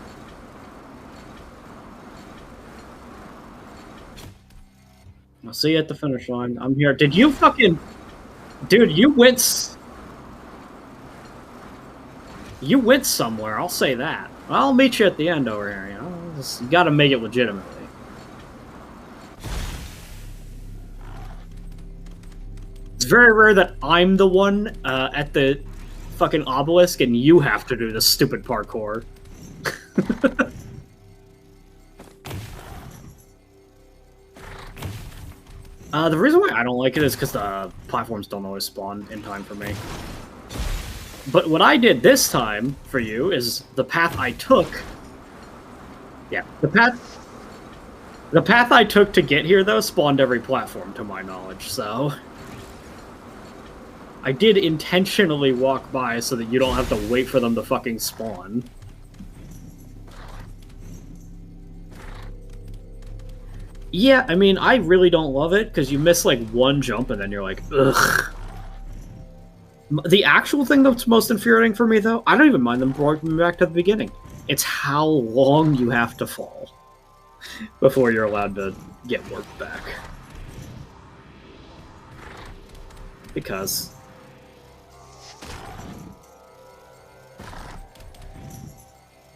I'll see you at the finish line. I'm here. Did you fucking... Dude, you went... You went somewhere, I'll say that. I'll meet you at the end over here, you know? You gotta make it legitimately. It's very rare that I'm the one at the fucking obelisk and you have to do the stupid parkour. The reason why I don't like it is because the platforms don't always spawn in time for me. But what I did this time for you is the path I took. Yeah, the path I took to get here though spawned every platform to my knowledge, so I did intentionally walk by so that you don't have to wait for them to fucking spawn. Yeah, I mean, I really don't love it, because you miss, like, one jump and then you're like, ugh. The actual thing that's most infuriating for me, though, I don't even mind them bringing me back to the beginning. It's how long you have to fall before you're allowed to get work back. Because...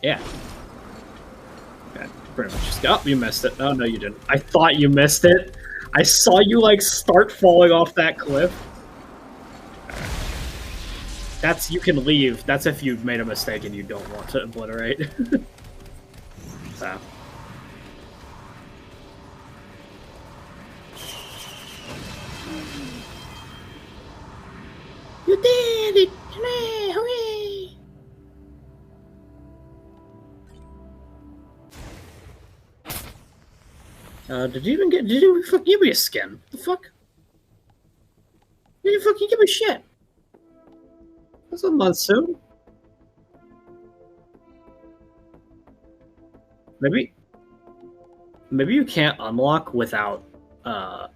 yeah. Pretty much just... oh, you missed it. Oh, no, you didn't. I thought you missed it. I saw you, like, start falling off that cliff. That's... you can leave. That's if you've made a mistake and you don't want to obliterate. So... you did it! Hooray! Did you even get... did you fucking give me a skin? The fuck? Did you fucking give me shit? That's a Monsoon? Maybe... maybe you can't unlock without, I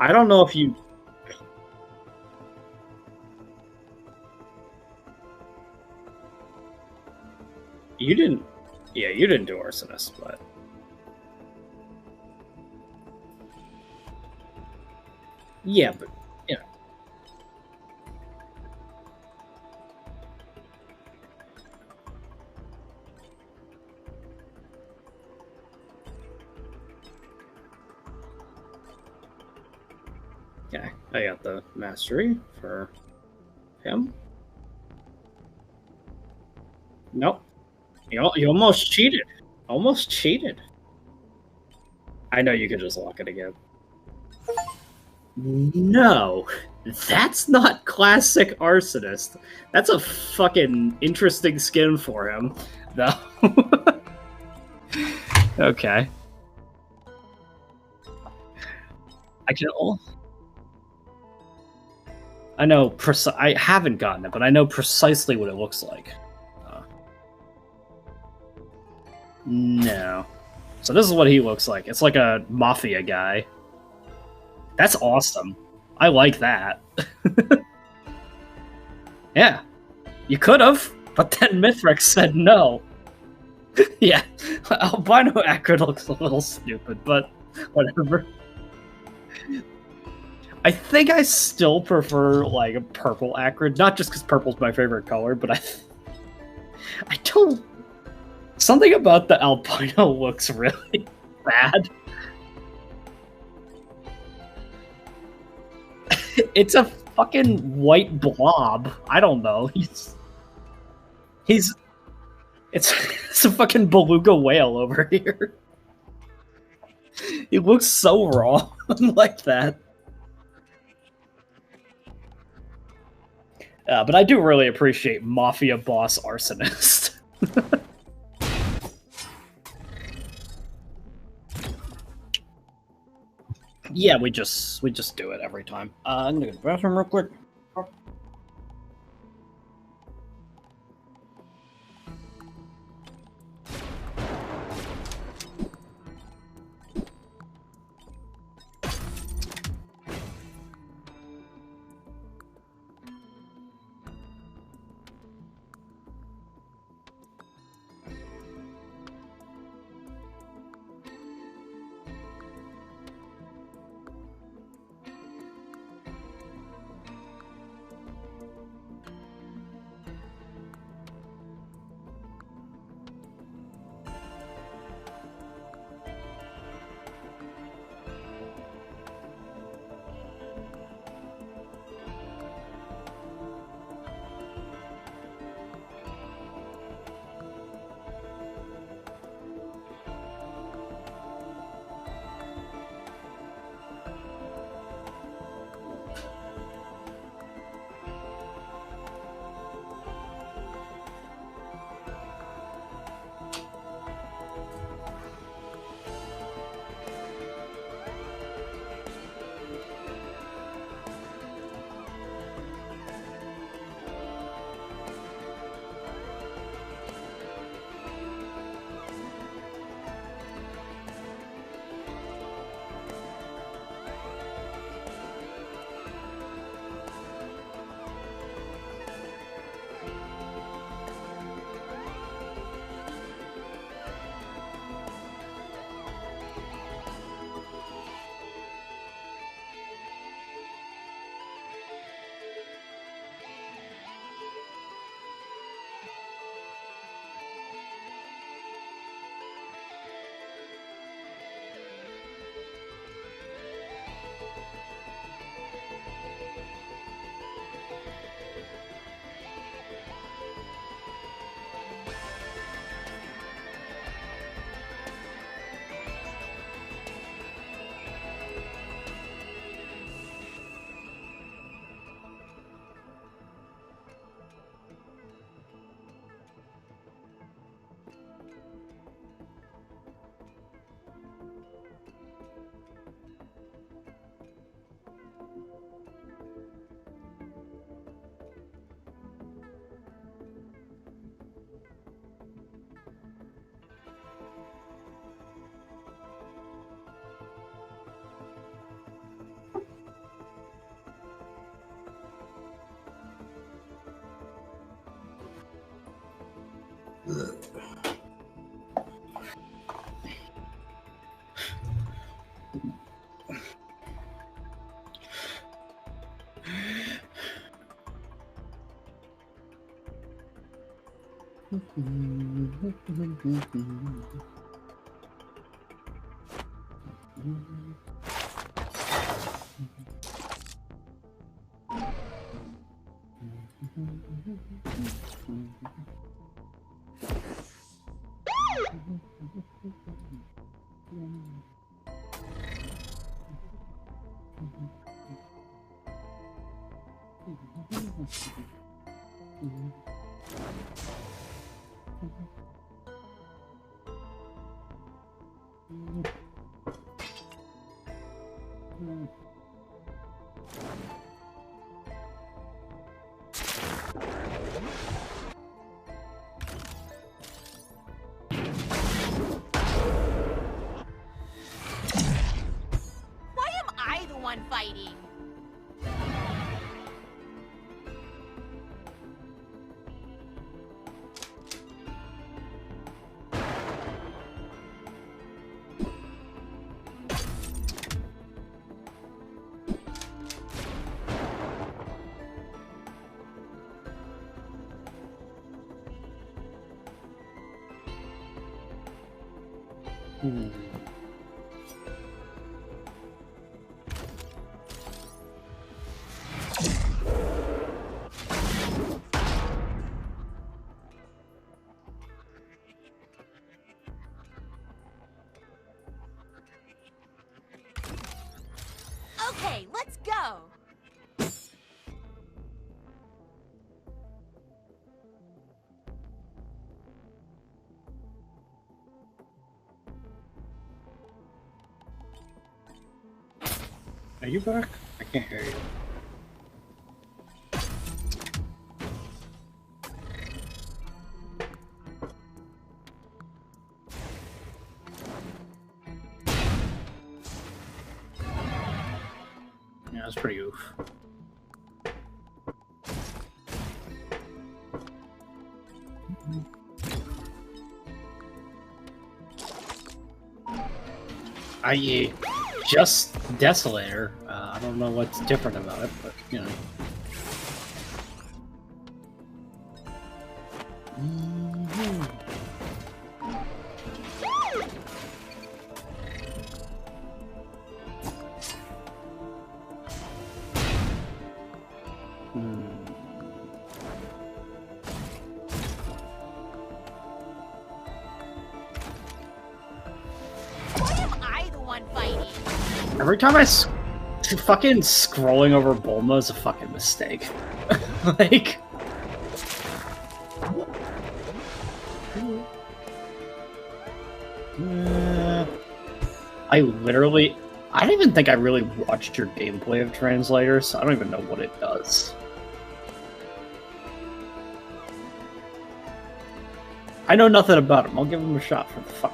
don't know if you... you didn't... yeah, you didn't do Arsonist, but... yeah, but, you know. Okay, I got the mastery for him. Nope. You almost cheated. Almost cheated. I know you could just lock it again. No, that's not classic Arsonist. That's a fucking interesting skin for him, though. Okay. I can all... I know I haven't gotten it, but I know precisely what it looks like. No. So this is what he looks like. It's like a mafia guy. That's awesome. I like that. Yeah. You could have, but then Mithrix said no. Yeah. Albino Acrid looks a little stupid, but whatever. I think I still prefer, like, a purple Acrid. Not just because purple's my favorite color, but I don't... something about the albino looks really bad. It's a fucking white blob. I don't know. It's it's a fucking beluga whale over here. He looks so raw like that. But I do really appreciate Mafia Boss Arsonist. Yeah, we just do it every time. I'm gonna go to the bathroom real quick. Fighting. Okay, let's go. Are you back? I can't hear you. Yeah, that's pretty oof. I just Desolator. I don't know what's different about it, but you know. Why am I the one fighting? Every time fucking scrolling over Bulma is a fucking mistake. Like. I don't even think I really watched your gameplay of Translator, so I don't even know what it does. I know nothing about him. I'll give him a shot for the fuck.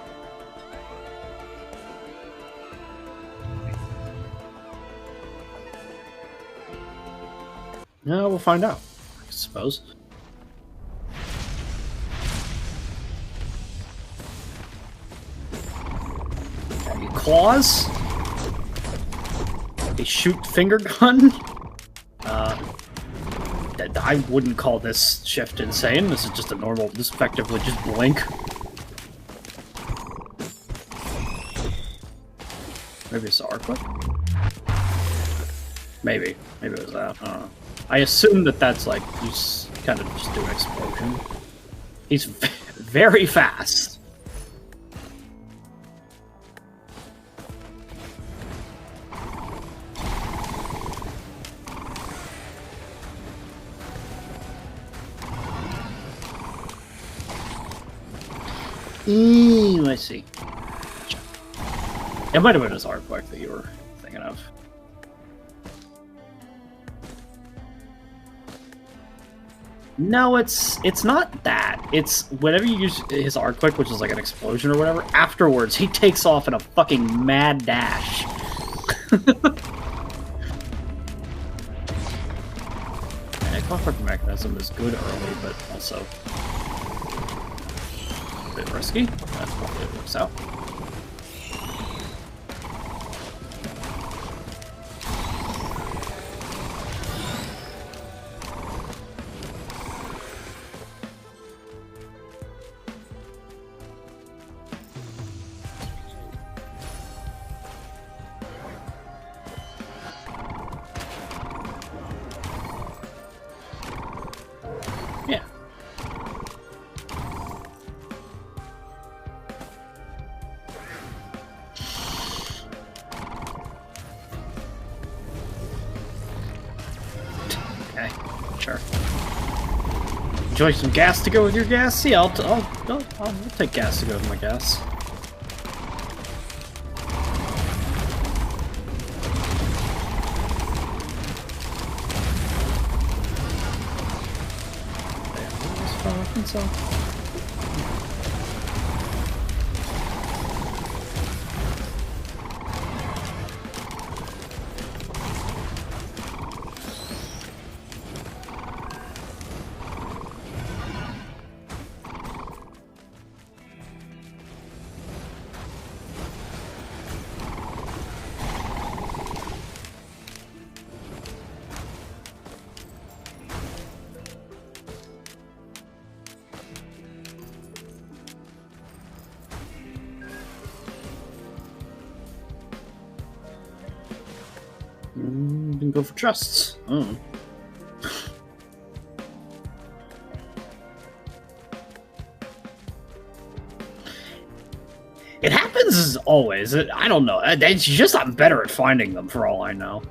No, we'll find out, I suppose. Claws? A shoot finger gun? I wouldn't call this shift insane. This is just a normal, this is effectively just blink. Maybe it's Arclick? Maybe. Maybe it was that. I don't know. I assume that that's like, you kind of just do an explosion. He's very fast. I see. It might have been his artwork that you were thinking of. No, it's not that. It's whenever you use his art quick, which is like an explosion or whatever, afterwards he takes off in a fucking mad dash. And clockwork mechanism is good early, but also a bit risky. That's probably it works out. Enjoy some gas to go with your gas? Yeah, I'll take gas to go with my gas. Didn't go for chests. Oh. It happens as always. I don't know. It's just I'm better at finding them for all I know.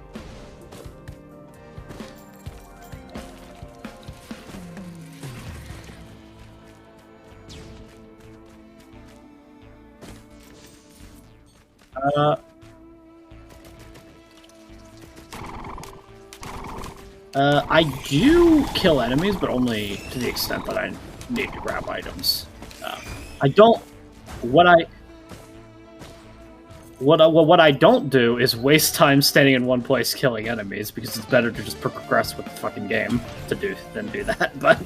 I do kill enemies, but only to the extent that I need to grab items. I don't. What I don't do is waste time standing in one place killing enemies, because it's better to just progress with the fucking game than do that. But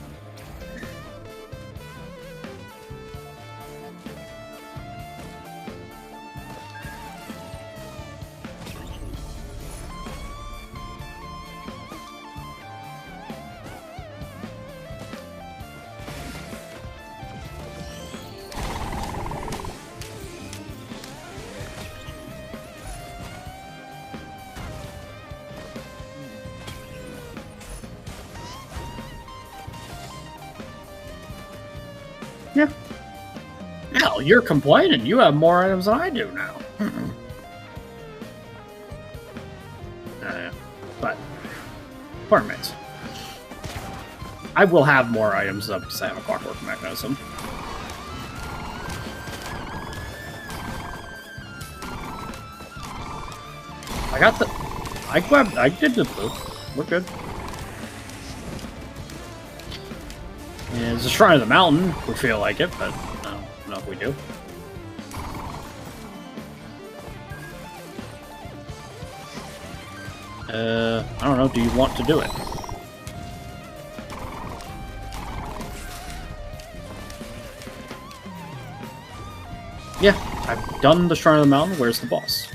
yeah. Hell, you're complaining. You have more items than I do now. But, poor mates. I will have more items up because I have a clockwork mechanism. I did the blue. We're good. Yeah, it's a Shrine of the Mountain. We feel like it, but I don't know if we do. I don't know. Do you want to do it? Yeah, I've done the Shrine of the Mountain. Where's the boss?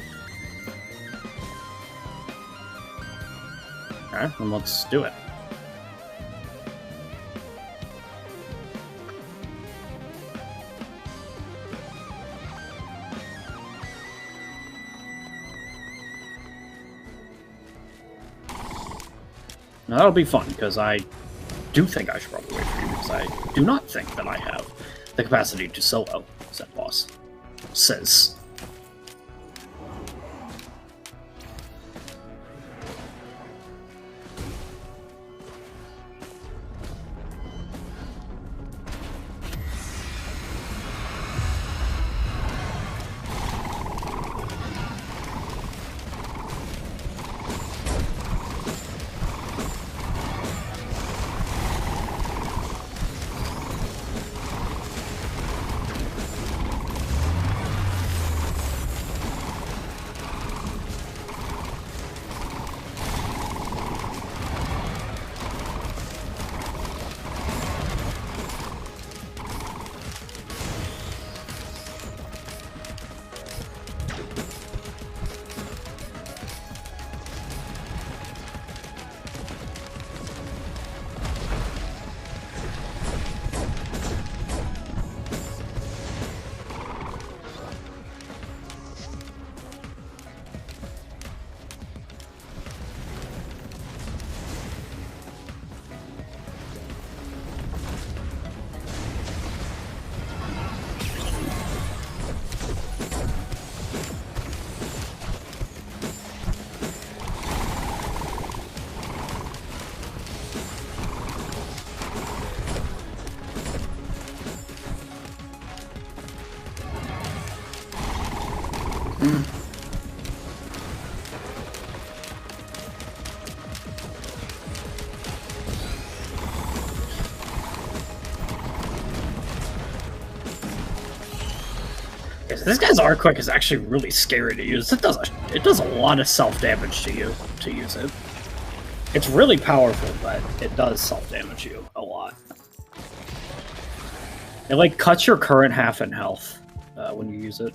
Alright, then let's do it. Now that'll be fun, because I do think I should probably wait for you, because I do not think that I have the capacity to solo said boss. Says. This guy's R-Quick is actually really scary to use. It does a lot of self-damage to you to use it. It's really powerful, but it does self-damage you a lot. It, like, cuts your current half in health when you use it.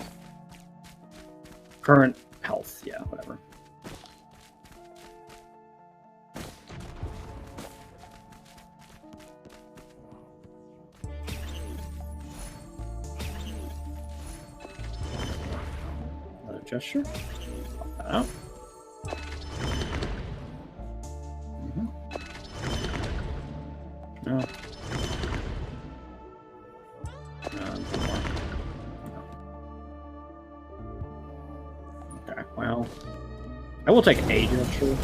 Current health, yeah, whatever. Another gesture. Pop that out. No. Okay, well, I will take a gesture.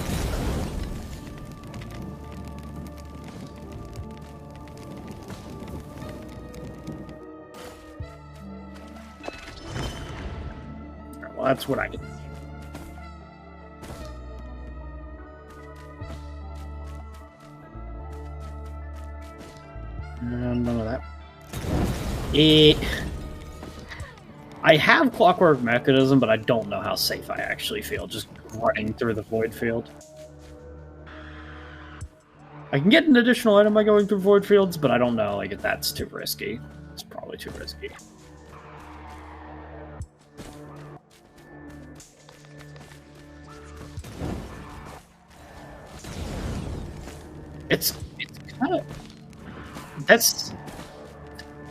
well, that's what I did. None of that. I have Clockwork Mechanism, but I don't know how safe I actually feel just running through the Void Field. I can get an additional item by going through Void Fields, but I don't know, like, if that's too risky. It's probably too risky. It's kind of... That's...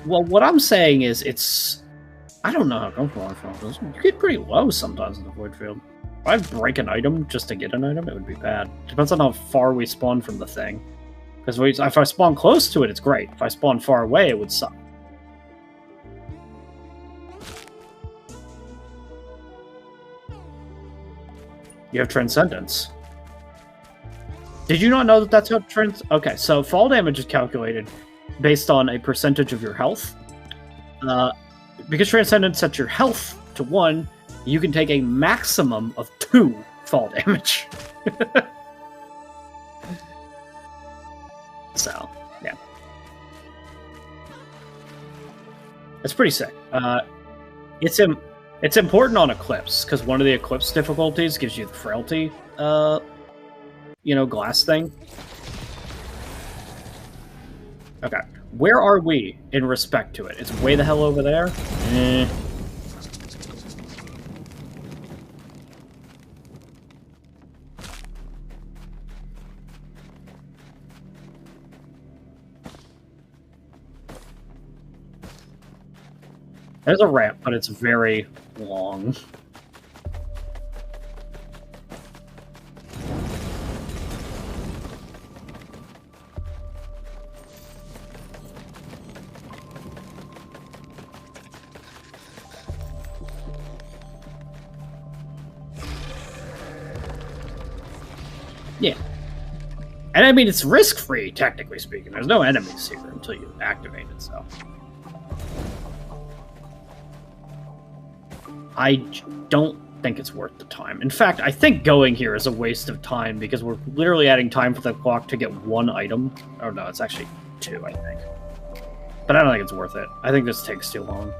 Well, what I'm saying is it's... I don't know how comfortable I feel with this. You get pretty low sometimes in the Void Field. If I break an item just to get an item, it would be bad. Depends on how far we spawn from the thing. Because if I spawn close to it, it's great. If I spawn far away, it would suck. You have Transcendence. Did you not know that that's how Okay, so fall damage is calculated based on a percentage of your health. Because Transcendence sets your health to 1, you can take a maximum of 2 fall damage. So, yeah. It's pretty sick. It's important on Eclipse, because one of the Eclipse difficulties gives you the Frailty, glass thing. Okay. Where are we in respect to it? It's way the hell over there? There's a ramp, but it's very long. Yeah. And I mean, it's risk-free, technically speaking. There's no enemies here until you activate it, so... I don't think it's worth the time. In fact, I think going here is a waste of time because we're literally adding time for the clock to get 1 item. Oh no, it's actually 2, I think. But I don't think it's worth it. I think this takes too long.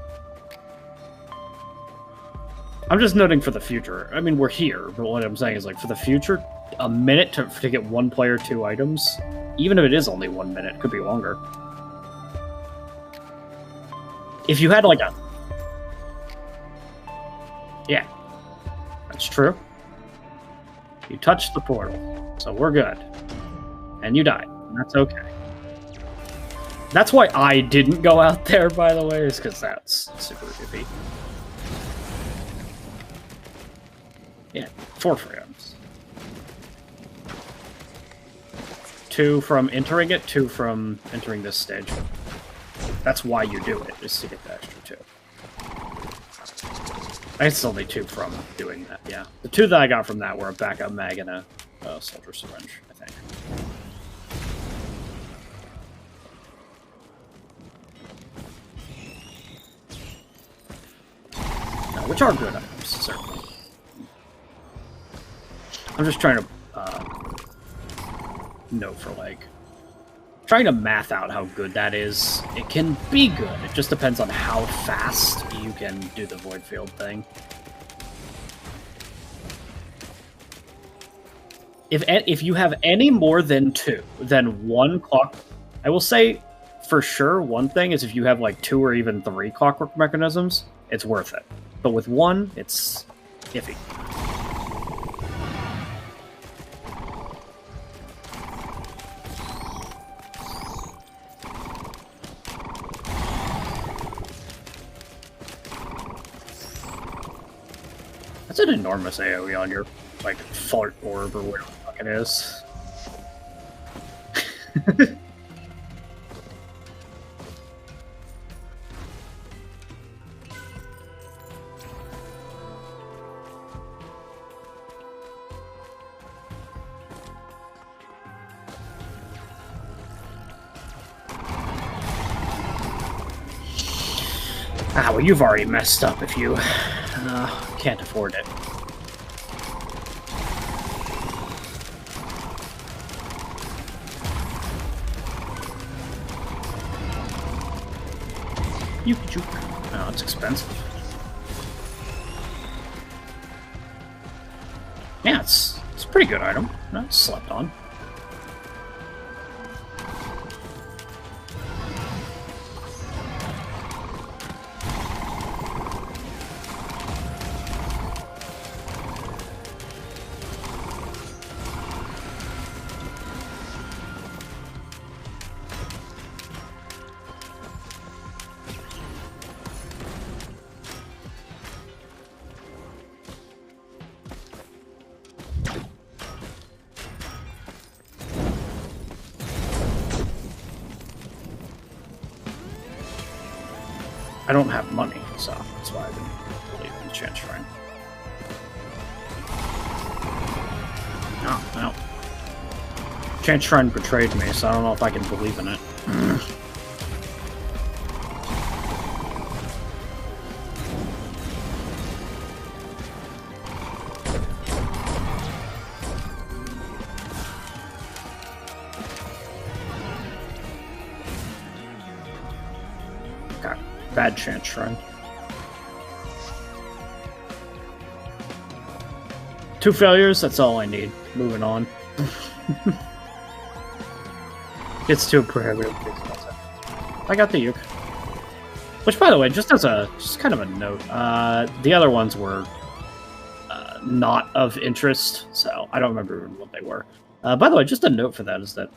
I'm just noting for the future. I mean, we're here, but what I'm saying is, like, for the future, a minute to get 1 player 2 items, even if it is only 1 minute, it could be longer. If you had, like, a... Yeah, that's true. You touched the portal, so we're good. And you died, and that's okay. That's why I didn't go out there, by the way, is because that's super iffy. Yeah, 4 frames. 2 from entering it, 2 from entering this stage. That's why you do it, is to get the extra 2. I guess it's only 2 from doing that, yeah. The 2 that I got from that were a backup mag and a soldier syringe, I think. No, which are good items, certainly. I'm just trying to note for, like, trying to math out how good that is. It can be good. It just depends on how fast you can do the void field thing. If you have any more than 2, then 1 clock... I will say, for sure, one thing is if you have, like, 2 or even 3 clockwork mechanisms, it's worth it. But with 1, it's iffy. That's an enormous AoE on your, like, fart orb or whatever the fuck it is. Ah, well, you've already messed up if you Can't afford it. Oh, it's expensive. Yeah, it's a pretty good item. Not slept on. I don't have money, so that's why I didn't believe in the chance shrine. Oh, no. Chance shrine betrayed me, so I don't know if I can believe in it. Bad chance shrine. 2 failures, that's all I need. Moving on. Gets too prohibitively expensive. I got the uke. Which, by the way, just kind of a note, the other ones were not of interest, so I don't remember what they were. By the way, just a note for that is that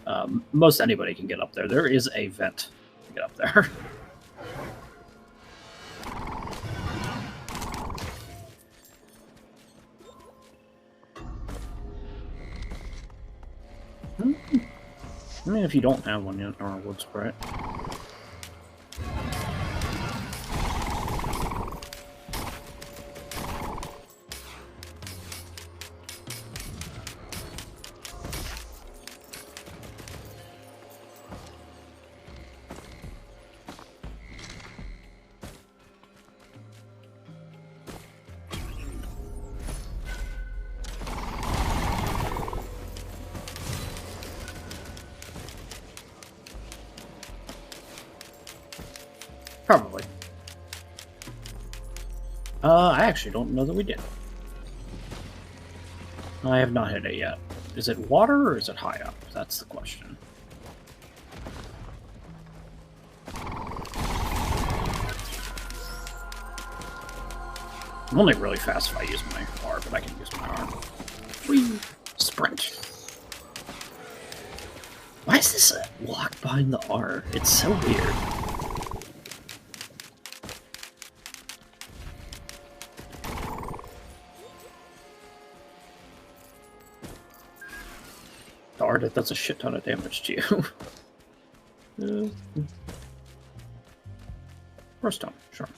most anybody can get up there. There is a vent to get up there. I mean, if you don't have one yet, or a wood sprite. Probably. I actually don't know that we did. I have not hit it yet. Is it water or is it high up? That's the question. I'm only really fast if I use my R, but I can use my arm. Whee! Sprint. Why is this locked behind the R? It's so weird. The R that does a shit ton of damage to you. First time, sure.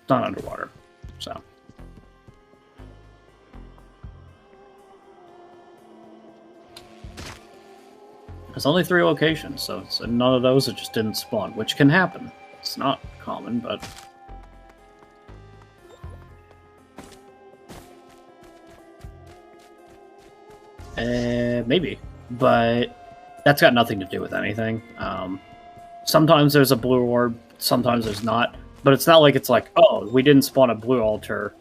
Not underwater, so. There's only 3 locations, so none of those that just didn't spawn, which can happen. It's not common, but... maybe. But that's got nothing to do with anything. Sometimes there's a blue orb, sometimes there's not. But it's not like it's like, oh, we didn't spawn a blue altar,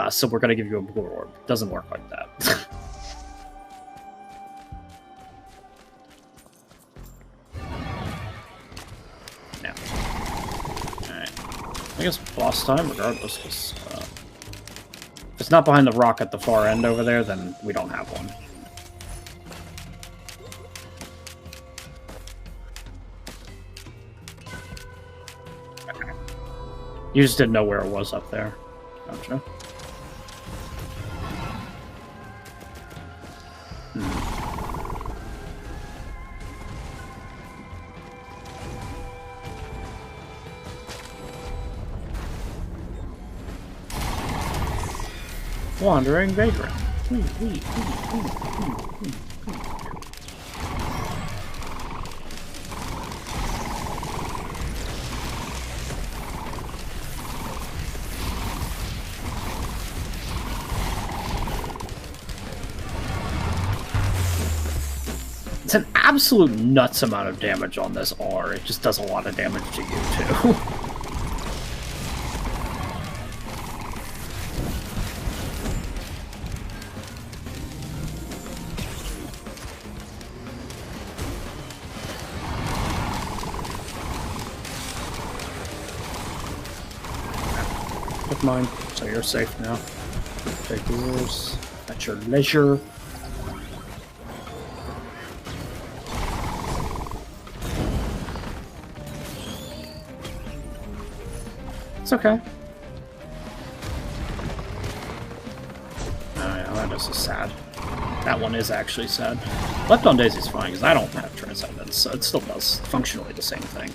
so we're going to give you a blue orb. It doesn't work like that. Yeah. Alright. I guess boss time, regardless, because if it's not behind the rock at the far end over there, then we don't have one. You just didn't know where it was up there. Gotcha. Wandering vagrant. absolute nuts amount of damage on this R. It just does a lot of damage to you, too. Take mine, so you're safe now. Take yours at your leisure. It's okay. Oh yeah, that is sad. That one is actually sad. Left on Daisy's fine, because I don't have Transcendence, so it still does functionally the same thing.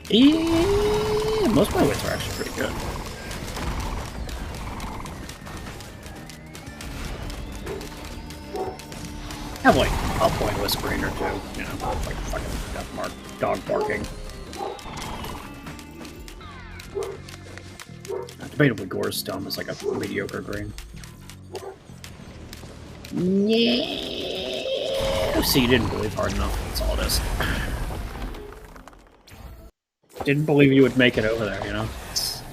Yeah, most of my wits are actually pretty good. I have like a point whispering or two, you know, like fucking dog barking. Debatably Gore's dumb is like a mediocre green. Yeah. See, you didn't believe hard enough. That's all it is. Didn't believe you would make it over there, you know?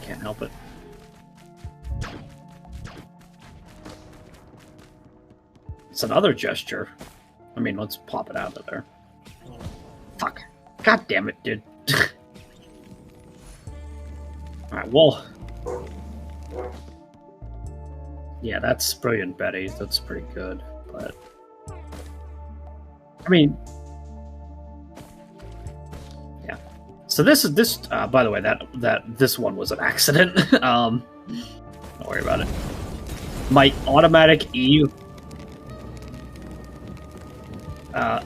Can't help it. It's another gesture. I mean, let's pop it out of there. Fuck. God damn it, dude. Alright, well... Yeah, that's Brilliant Betty. That's pretty good, but... I mean... Yeah. So this, by the way, this one was an accident. Don't worry about it. My automatic E...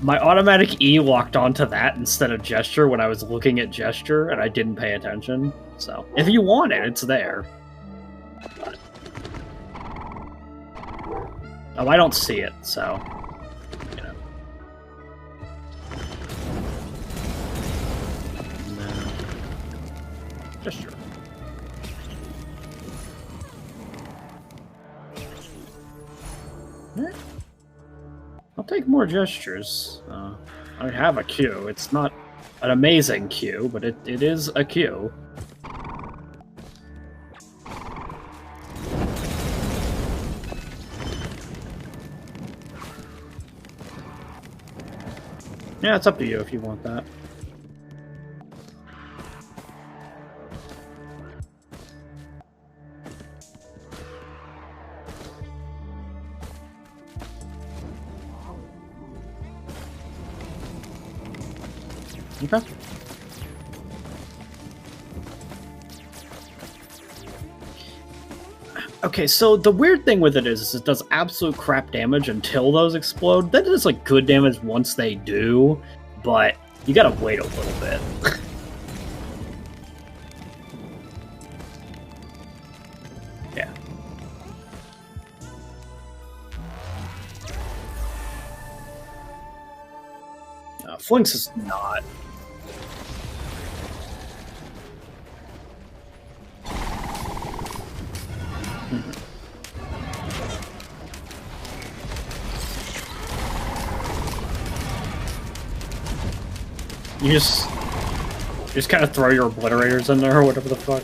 my automatic E locked onto that instead of gesture when I was looking at gesture, and I didn't pay attention. So, if you want it, it's there. But... Oh, I don't see it, so... You know. No. Gesture. I'll take more gestures. I have a Q. It's not an amazing Q, but it is a Q. Yeah, it's up to you if you want that. Okay. Okay, so the weird thing with it is it does absolute crap damage until those explode. Then it does like good damage once they do, but you gotta wait a little bit. Yeah. Flinks is not. You just kind of throw your obliterators in there or whatever the fuck.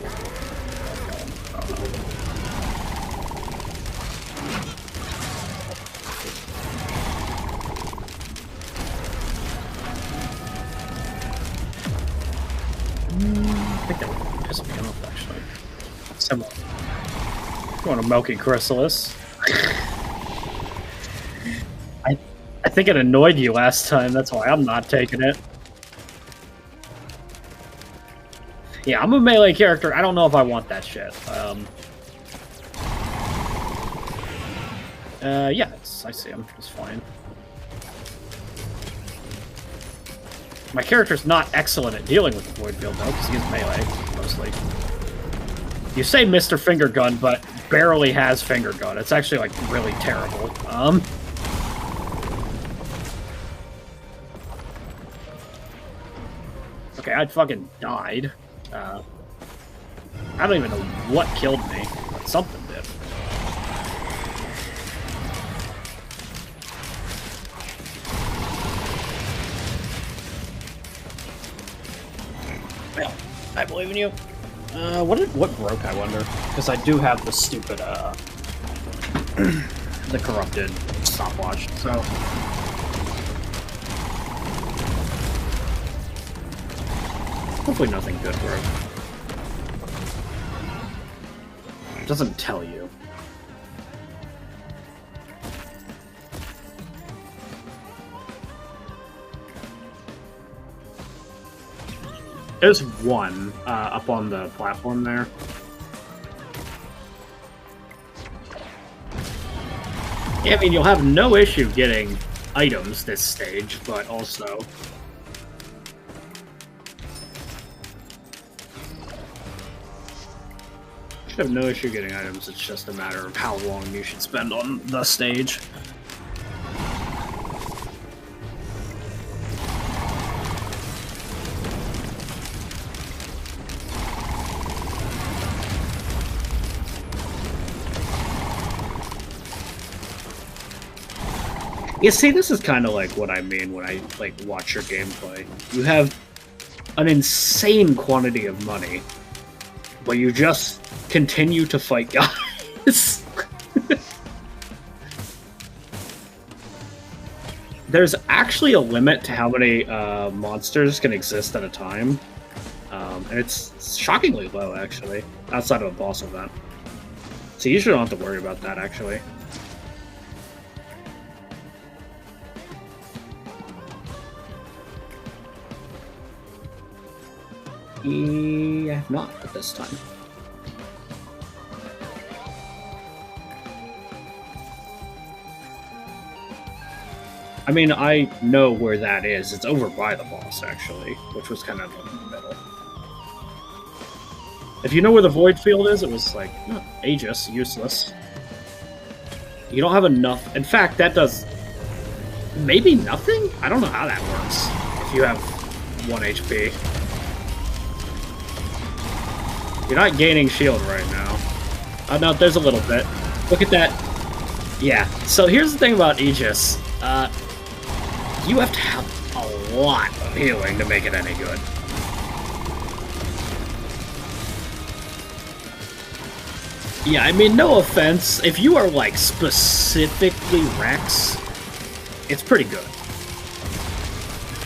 I think that would piss me off, actually. Similar. You want a Milky Chrysalis? I think it annoyed you last time, that's why I'm not taking it. Yeah, I'm a melee character. I don't know if I want that shit. Yeah, I see him. It's fine. My character's not excellent at dealing with the void field, though, because he is melee, mostly. You say Mr. Finger Gun, but barely has Finger Gun. It's actually, like, really terrible. Okay, I'd fucking died. I don't even know what killed me, but something did. Well, I believe in you. What broke, I wonder? Because I do have the stupid, the corrupted stopwatch, so... Hopefully nothing good broke. It doesn't tell you. There's one up on the platform there. Yeah, I mean, you'll have no issue getting items this stage, but also... should have no issue getting items, it's just a matter of how long you should spend on the stage. Yeah, see, this is kind of like what I mean when I like watch your gameplay. You have an insane quantity of money, but you just continue to fight guys. There's actually a limit to how many monsters can exist at a time, and it's shockingly low, actually, outside of a boss event. So you usually don't have to worry about that, actually. I have not at this time. I mean, I know where that is. It's over by the boss, actually, which was kind of in the middle. If you know where the void field is, it was like, Aegis, useless. You don't have enough. In fact, that does maybe nothing? I don't know how that works. If you have 1 HP. You're not gaining shield right now. Oh, no, there's a little bit. Look at that. Yeah, so here's the thing about Aegis. You have to have a lot of healing to make it any good. Yeah, I mean, no offense. If you are, like, specifically Rex, it's pretty good.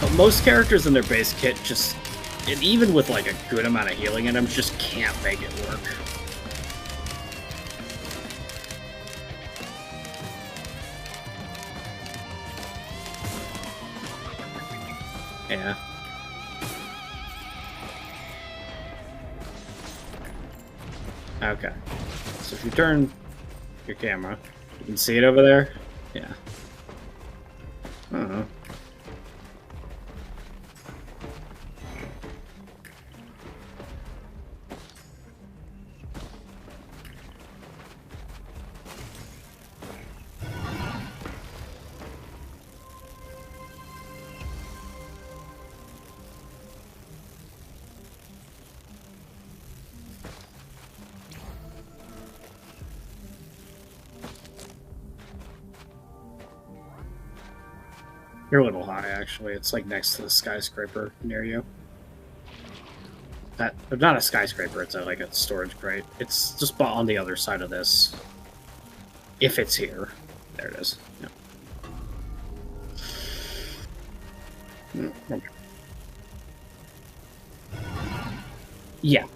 But most characters in their base kit just... and even with, like, a good amount of healing in them, just can't make it work. Yeah. Okay. So if you turn your camera, you can see it over there? Yeah. I don't know. You're a little high, actually. It's like next to the skyscraper near you. That, not a skyscraper, it's like a storage crate. It's just on the other side of this. If it's here. There it is. Yeah. Okay. Yeah.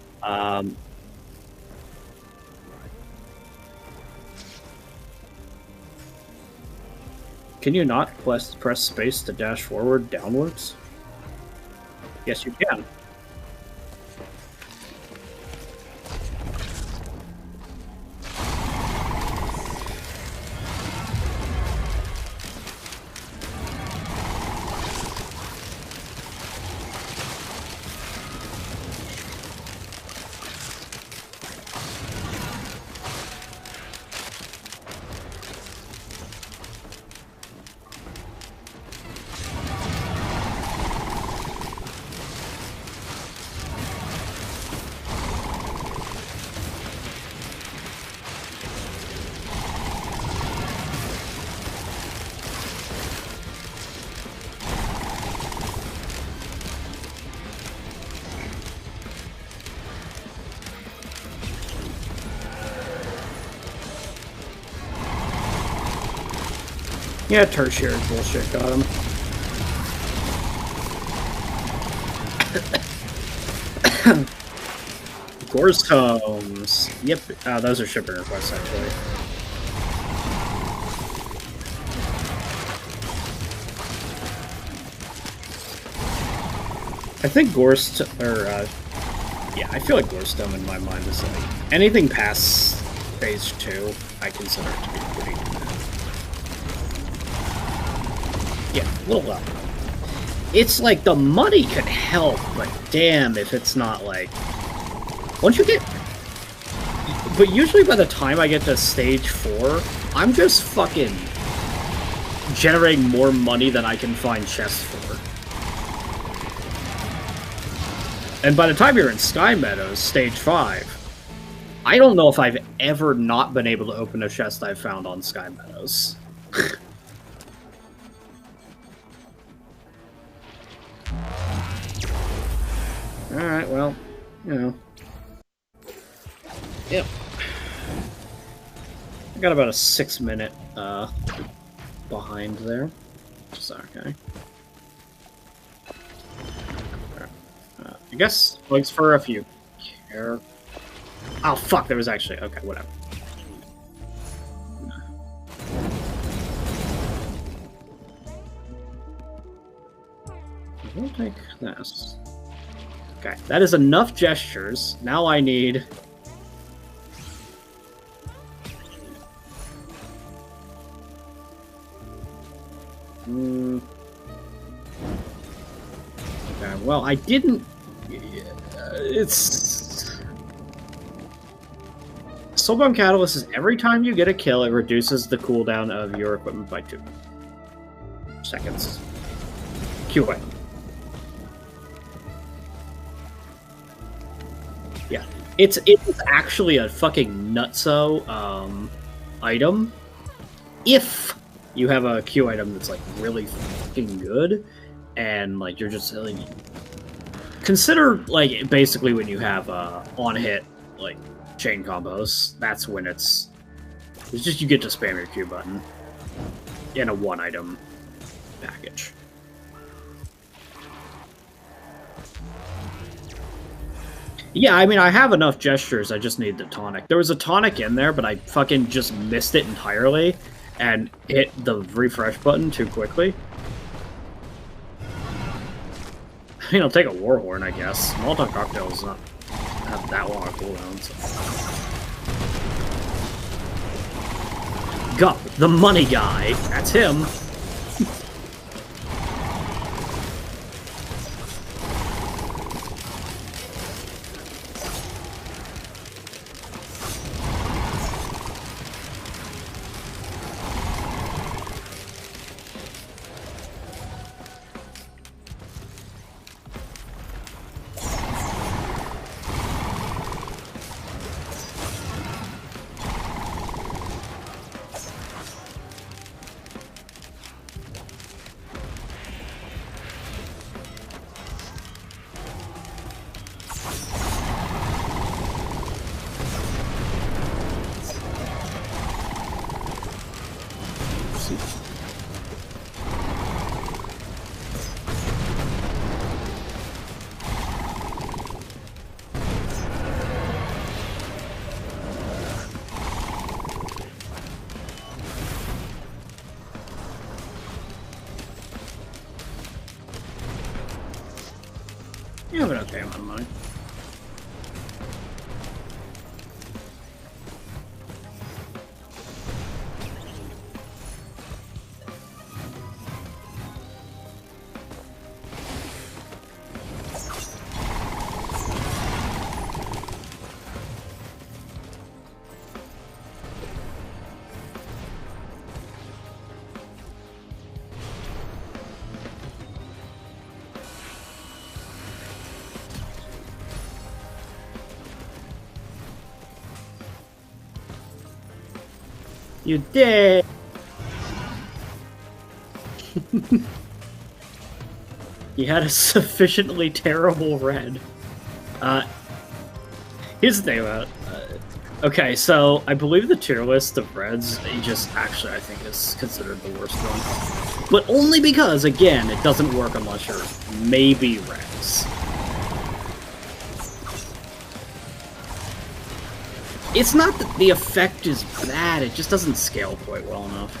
Can you not press space to dash forward downwards? Yes, you can. Yeah, tertiary bullshit got him. Gorse homes. Yep, those are shipping requests actually. I think Gorst, or, yeah, I feel like Gorstome in my mind is like, anything past phase 2, I consider it to be pretty good. Yeah, a little low. It's like, the money could help, but damn if it's not like, once you get, but usually by the time I get to stage 4, I'm just fucking generating more money than I can find chests for. And by the time you're in Sky Meadows, stage 5, I don't know if I've ever not been able to open a chest I've found on Sky Meadows. Alright, well, you know. Yep. I got about a 6-minute, behind there. So, okay. I guess plugs for if you care. Oh fuck, there was actually okay, whatever. We'll take this. Okay, that is enough gestures. Now I need. Okay, well, I didn't. It's Soulbound Catalyst is every time you get a kill, it reduces the cooldown of your equipment by 2 seconds. Q item. Yeah, it's actually a fucking nutso item. If you have a Q item that's like really fucking good, and like you're just like. Consider, like, basically when you have on-hit, like, chain combos, that's when it's just you get to spam your Q button in a one-item package. Yeah, I mean, I have enough gestures, I just need the tonic. There was a tonic in there, but I fucking just missed it entirely and hit the refresh button too quickly. I mean, I'll take a Warhorn, I guess. Molotov Cocktail does not have that long a cooldown, so. Gup, the money guy. That's him. You have an okay amount of money. You did! You had a sufficiently terrible red. Here's the thing about Okay, so I believe the tier list of reds, Aegis actually I think is considered the worst one. But only because, again, it doesn't work unless you're maybe reds. It's not that the effect is bad, it just doesn't scale quite well enough.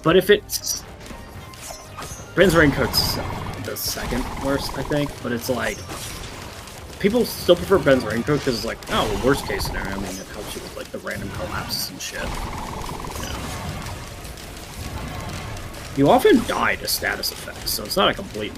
But if it's... Ben's Raincoat's the second worst, I think, but it's like... People still prefer Ben's Raincoat because it's like, oh, well, worst case scenario, I mean, it helps you with like the random collapses and shit. You often die to status effects, so it's not a complete...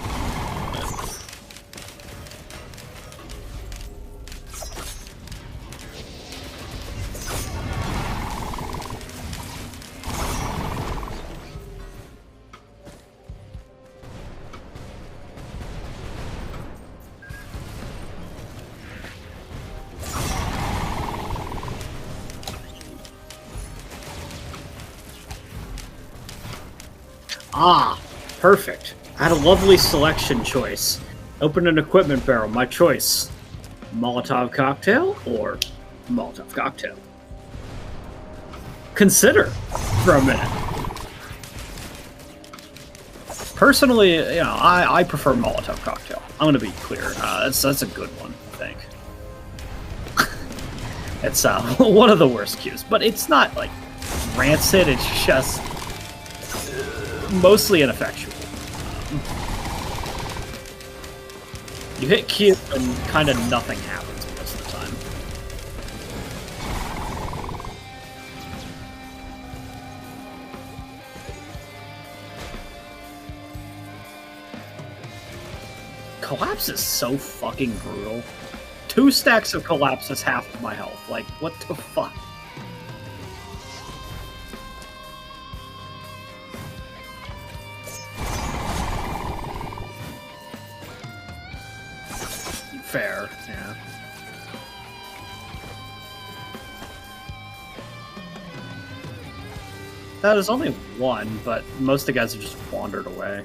Ah, perfect. I had a lovely selection choice. Open an equipment barrel, my choice. Molotov cocktail or Molotov cocktail? Consider for a minute. Personally, you know, I prefer Molotov cocktail. I'm gonna be clear. That's a good one, I think. It's one of the worst cues, but it's not like rancid. It's just mostly ineffectual. You hit Q and kind of nothing happens most of the time. Collapse is so fucking brutal. 2 stacks of collapse is half of my health. Like, what the fuck? Fair, yeah. That is only one, but most of the guys have just wandered away.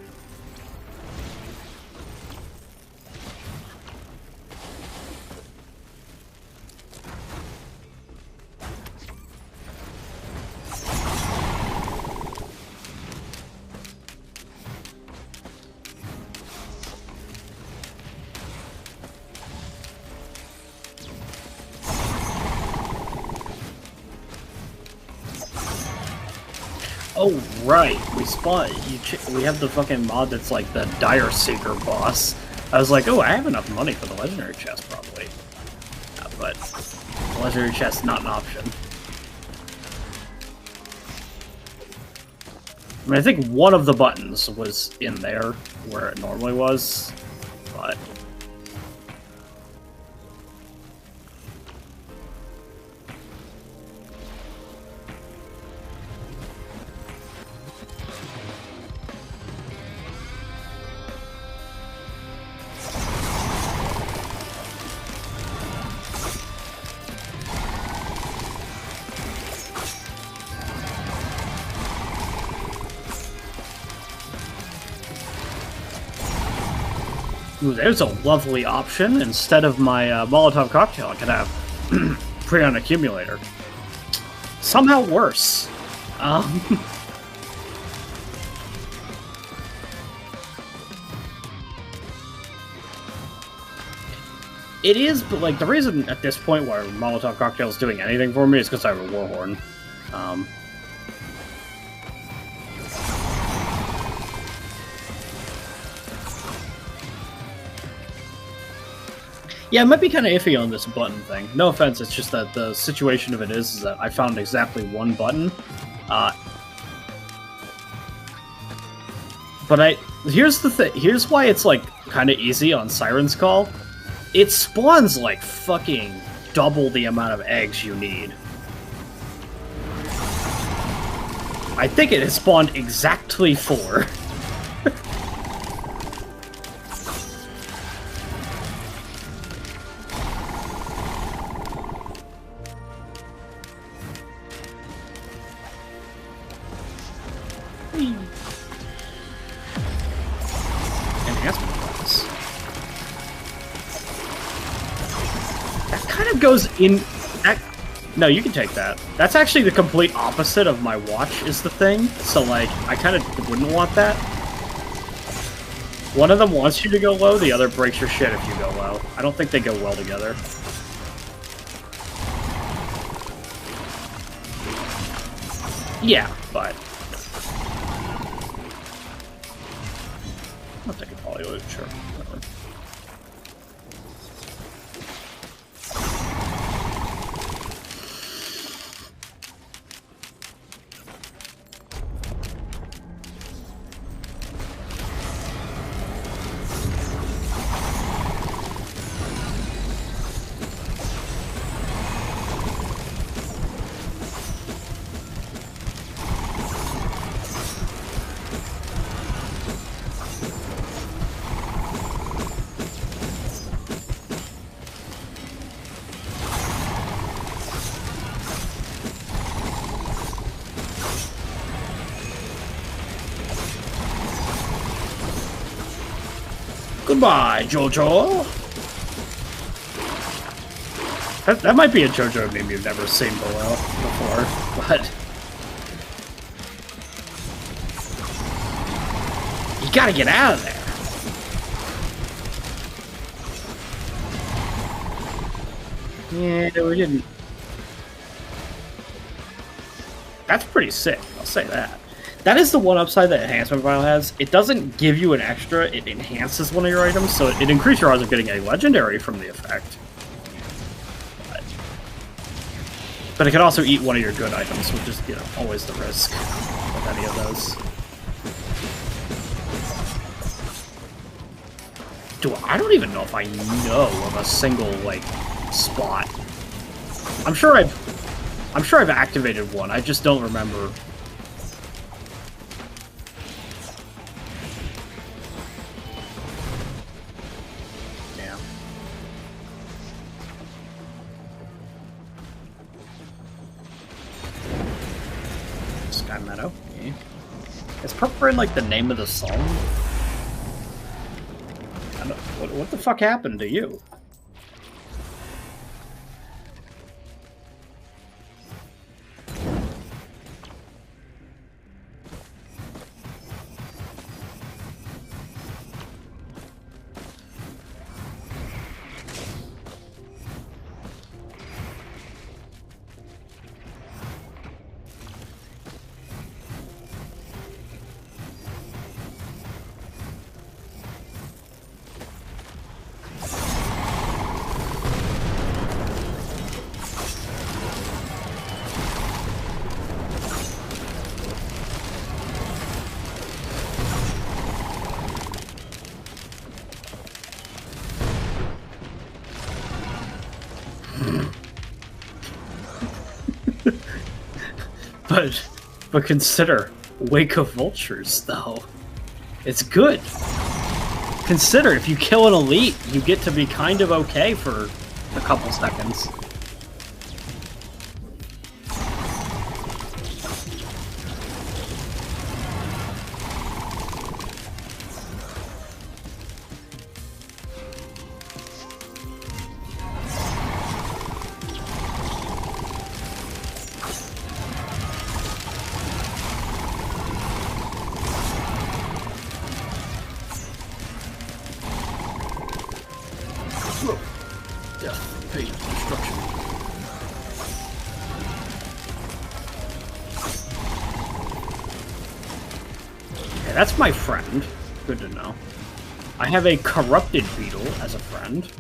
Oh, right. We spawn. We have the fucking mod that's like the Dire Seeker boss. I was like, oh, I have enough money for the legendary chest, probably. But the legendary chest not an option. I mean, I think one of the buttons was in there where it normally was, but. Ooh, there's a lovely option. Instead of my Molotov cocktail, I could have Prion Accumulator. Somehow worse. It is, but like the reason at this point why Molotov cocktail is doing anything for me is because I have a Warhorn. Yeah, it might be kind of iffy on this button thing. No offense, it's just that the situation of it is that I found exactly one button. But here's the thing. Here's why it's like kind of easy on Siren's Call. It spawns like fucking double the amount of eggs you need. I think it has spawned exactly 4. Goes in No, you can take that. That's actually the complete opposite of my watch is the thing. So, like, I kind of wouldn't want that. One of them wants you to go low, the other breaks your shit if you go low. I don't think they go well together. Yeah, but... I'll take a polyload, sure. Whatever. Goodbye, Jojo! That might be a Jojo name you've never seen before, but... You gotta get out of there! Yeah, we didn't... That's pretty sick, I'll say that. That is the one upside that Enhancement Vial has. It doesn't give you an extra, it enhances one of your items, so it increases your odds of getting a legendary from the effect. But it can also eat one of your good items, which is, you know, always the risk with any of those. I don't even know if I know of a single, like, spot. I'm sure I've activated one, I just don't remember. Meadow. Okay. Is Purprin like the name of the song? I don't, what the fuck happened to you? But consider Wake of Vultures, though. It's good. Consider, if you kill an elite, you get to be kind of okay for a couple seconds. That's my friend. Good to know. I have a corrupted beetle as a friend.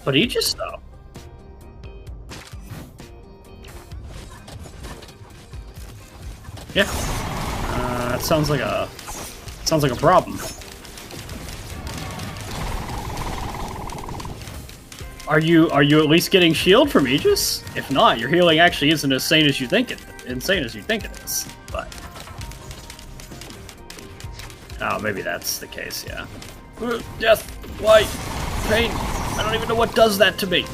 But he just though. Yeah. That sounds like a problem. Are you at least getting shield from Aegis? If not, your healing actually isn't as insane as you think it is. But oh, maybe that's the case. Yeah. Death, light, pain. I don't even know what does that to me.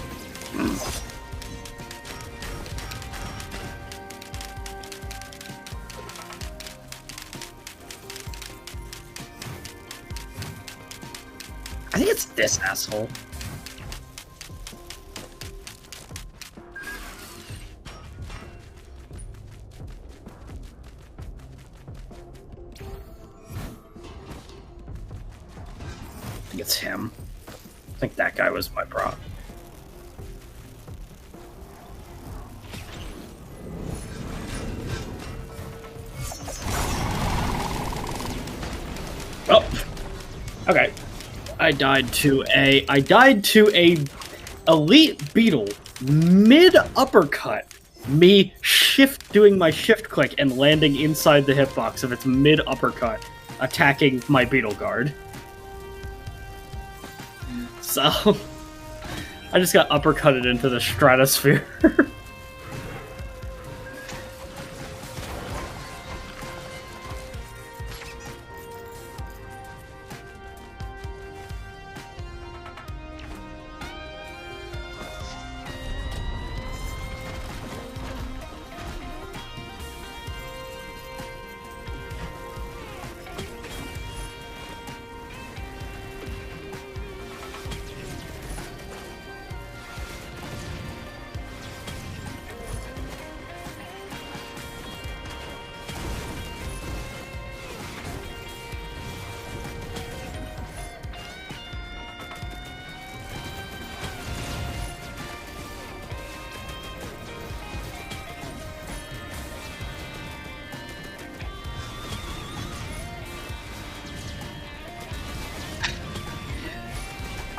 I think it's this asshole. I think it's him. I think that guy was my prop. Oh, okay. I died to a elite beetle mid uppercut. Me doing my shift click and landing inside the hitbox of its mid uppercut, attacking my beetle guard. So I just got uppercutted into the stratosphere.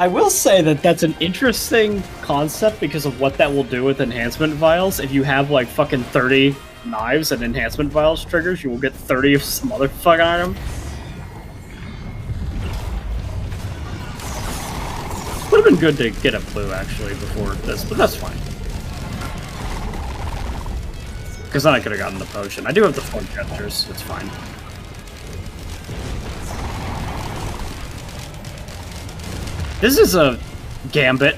I will say that that's an interesting concept because of what that will do with enhancement vials. If you have like fucking 30 knives and enhancement vials triggers, you will get 30 of some other fucking item. Would have been good to get a blue actually before this, but that's fine. Because then I could have gotten the potion. I do have the 4 gestures, it's fine. This is a gambit,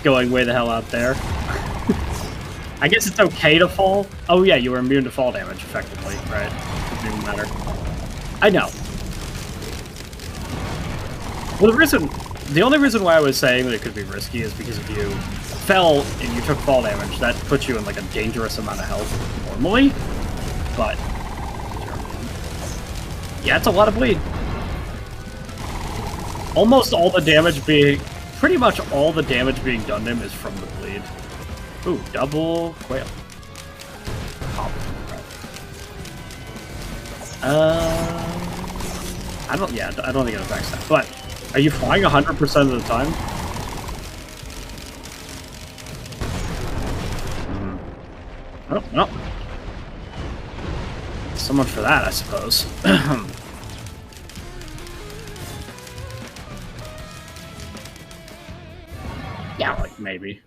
going way the hell out there. I guess it's okay to fall. Oh yeah, you were immune to fall damage, effectively, right? Doesn't even matter. I know. Well, the only reason why I was saying that it could be risky is because if you fell and you took fall damage, that puts you in like a dangerous amount of health normally. But yeah, it's a lot of bleed. Almost all the damage pretty much all the damage being done to him is from the bleed. Ooh, double quail. I don't think it affects that. But are you flying 100% of the time? Oh, no. So much for that, I suppose. Yeah, like, maybe.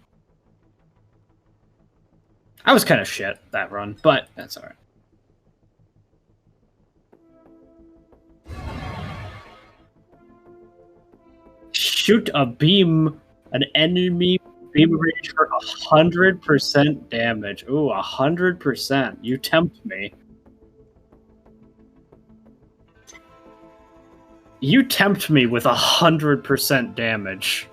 I was kind of shit that run, but that's alright. Shoot a beam, an enemy beam range for 100% damage. Ooh, 100%. You tempt me. You tempt me with 100% damage.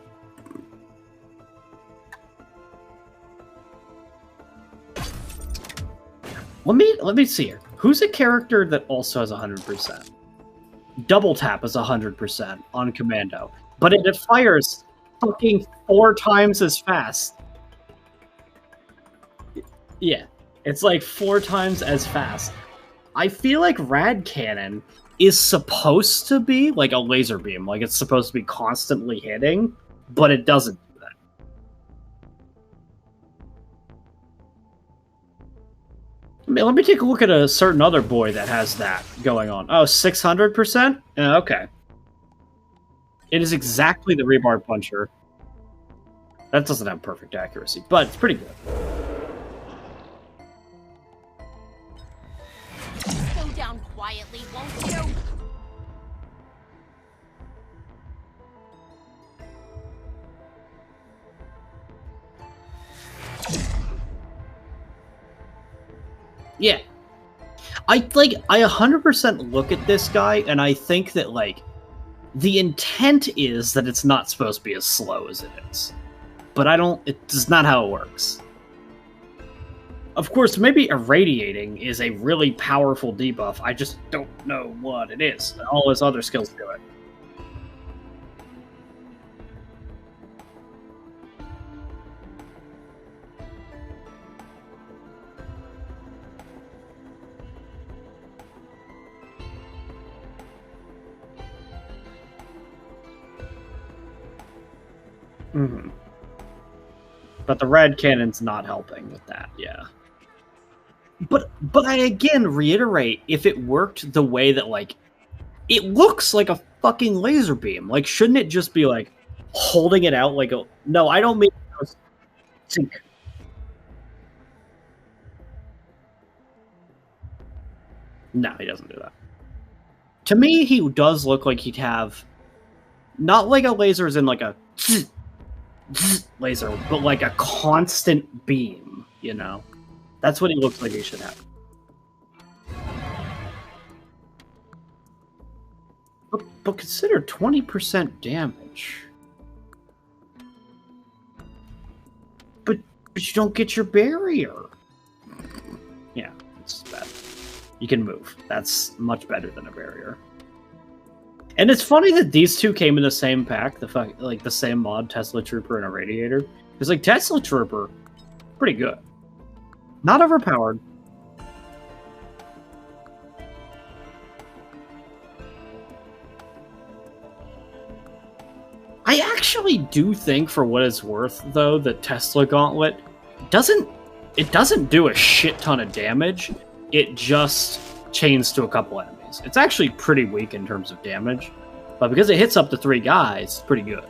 Let me see here. Who's a character that also has 100%? Double tap is 100% on commando, but it fires fucking 4 times as fast. Yeah, it's like 4 times as fast. I feel like Rad Cannon is supposed to be like a laser beam, like it's supposed to be constantly hitting, but it doesn't. Let me take a look at a certain other boy that has that going on. Oh, 600%? Okay. It is exactly the rebar puncher. That doesn't have perfect accuracy, but it's pretty good. Go down quietly, won't you? Yeah. I 100% look at this guy, and I think that, like, The intent is that it's not supposed to be as slow as it is. But it's not how it works. Of course, maybe irradiating is a really powerful debuff. I just don't know what it is. All his other skills do it. Mm-hmm. But the red cannon's not helping with that, yeah. But I again reiterate, if it worked the way that, like, it looks like a fucking laser beam. Like, shouldn't it just be, like, holding it out like a... No, I don't mean... No, he doesn't do that. To me, he does look like he'd have... Not like a laser as in, like, a... laser, but like a constant beam, you know? That's what he looks like he should have. But consider 20% damage. But you don't get your barrier. Yeah, it's bad. You can move. That's much better than a barrier. And it's funny that these two came in the same pack, the same mod, Tesla Trooper and a Radiator. Because, like, Tesla Trooper, pretty good. Not overpowered. I actually do think, for what it's worth, though, that Tesla Gauntlet doesn't do a shit ton of damage. It just chains to a couple enemies. It's actually pretty weak in terms of damage, but because it hits up to 3 guys, it's pretty good.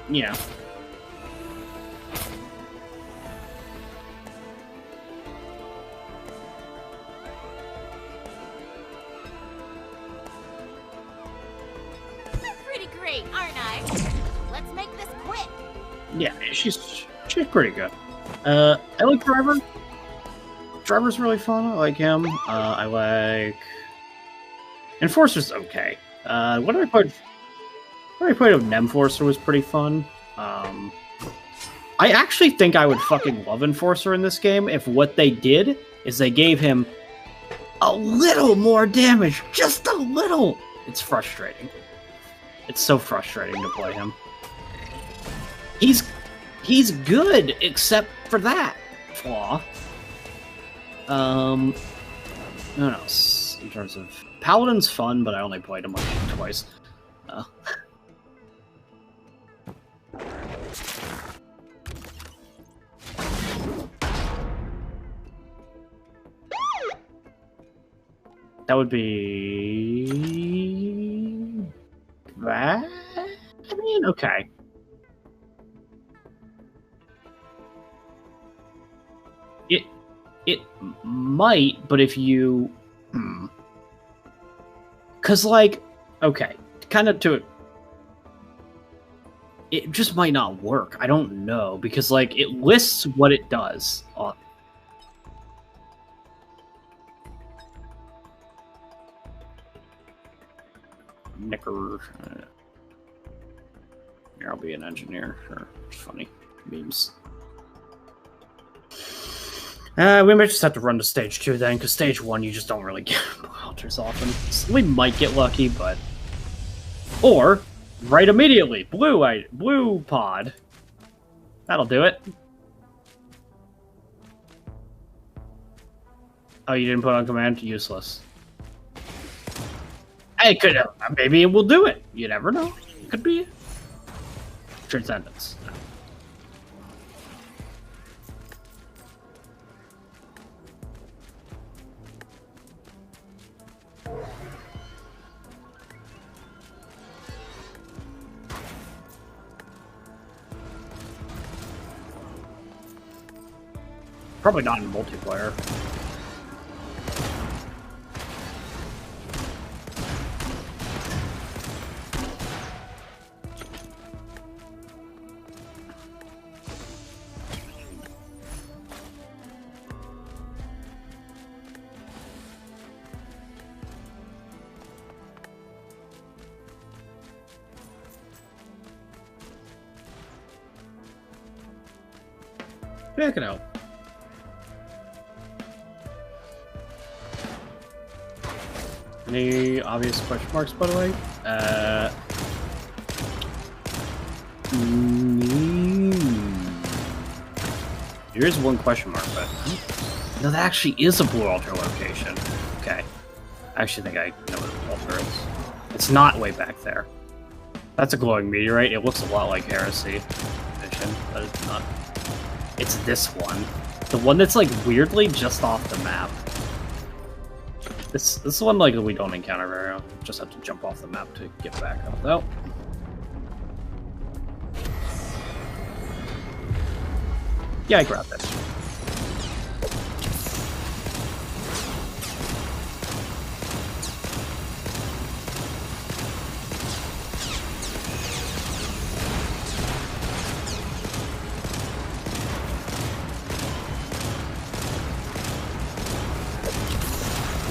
Yeah. Aren't I? Let's make this quick. Yeah, she's pretty good. I like Driver. Driver's really fun. I like him. I like Enforcer's okay. What did I put? What I played with Enforcer was pretty fun. I actually think I would fucking love Enforcer in this game if what they did is they gave him a little more damage, just a little. It's frustrating. It's so frustrating to play him. He's good, except for that flaw. What else? In terms of Paladin's fun, but I only played him like twice. That would be that. I mean, okay. It might, but if you, because like, okay, kind of to it just might not work. I don't know, because like it lists what it does on. Knicker. Here, I'll be an engineer. Sure. Funny. Memes. We might just have to run to stage 2 then, because stage 1 you just don't really get alters often. So we might get lucky, but... Or, right immediately! Blue pod. That'll do it. Oh, you didn't put on command? Useless. It could, maybe it will do it. You never know. It could be Transcendence. Probably not in multiplayer. Check it out. Any obvious question marks, by the way? There is one question mark, but no, that actually is a blue altar location. Okay, I actually think I know what the altar is. It's not way back there. That's a glowing meteorite. It looks a lot like Heresy Edition, but it's not. It's this one, the one that's like weirdly just off the map. This one like we don't encounter very often. Just have to jump off the map to get back up though. Yeah, I grabbed it.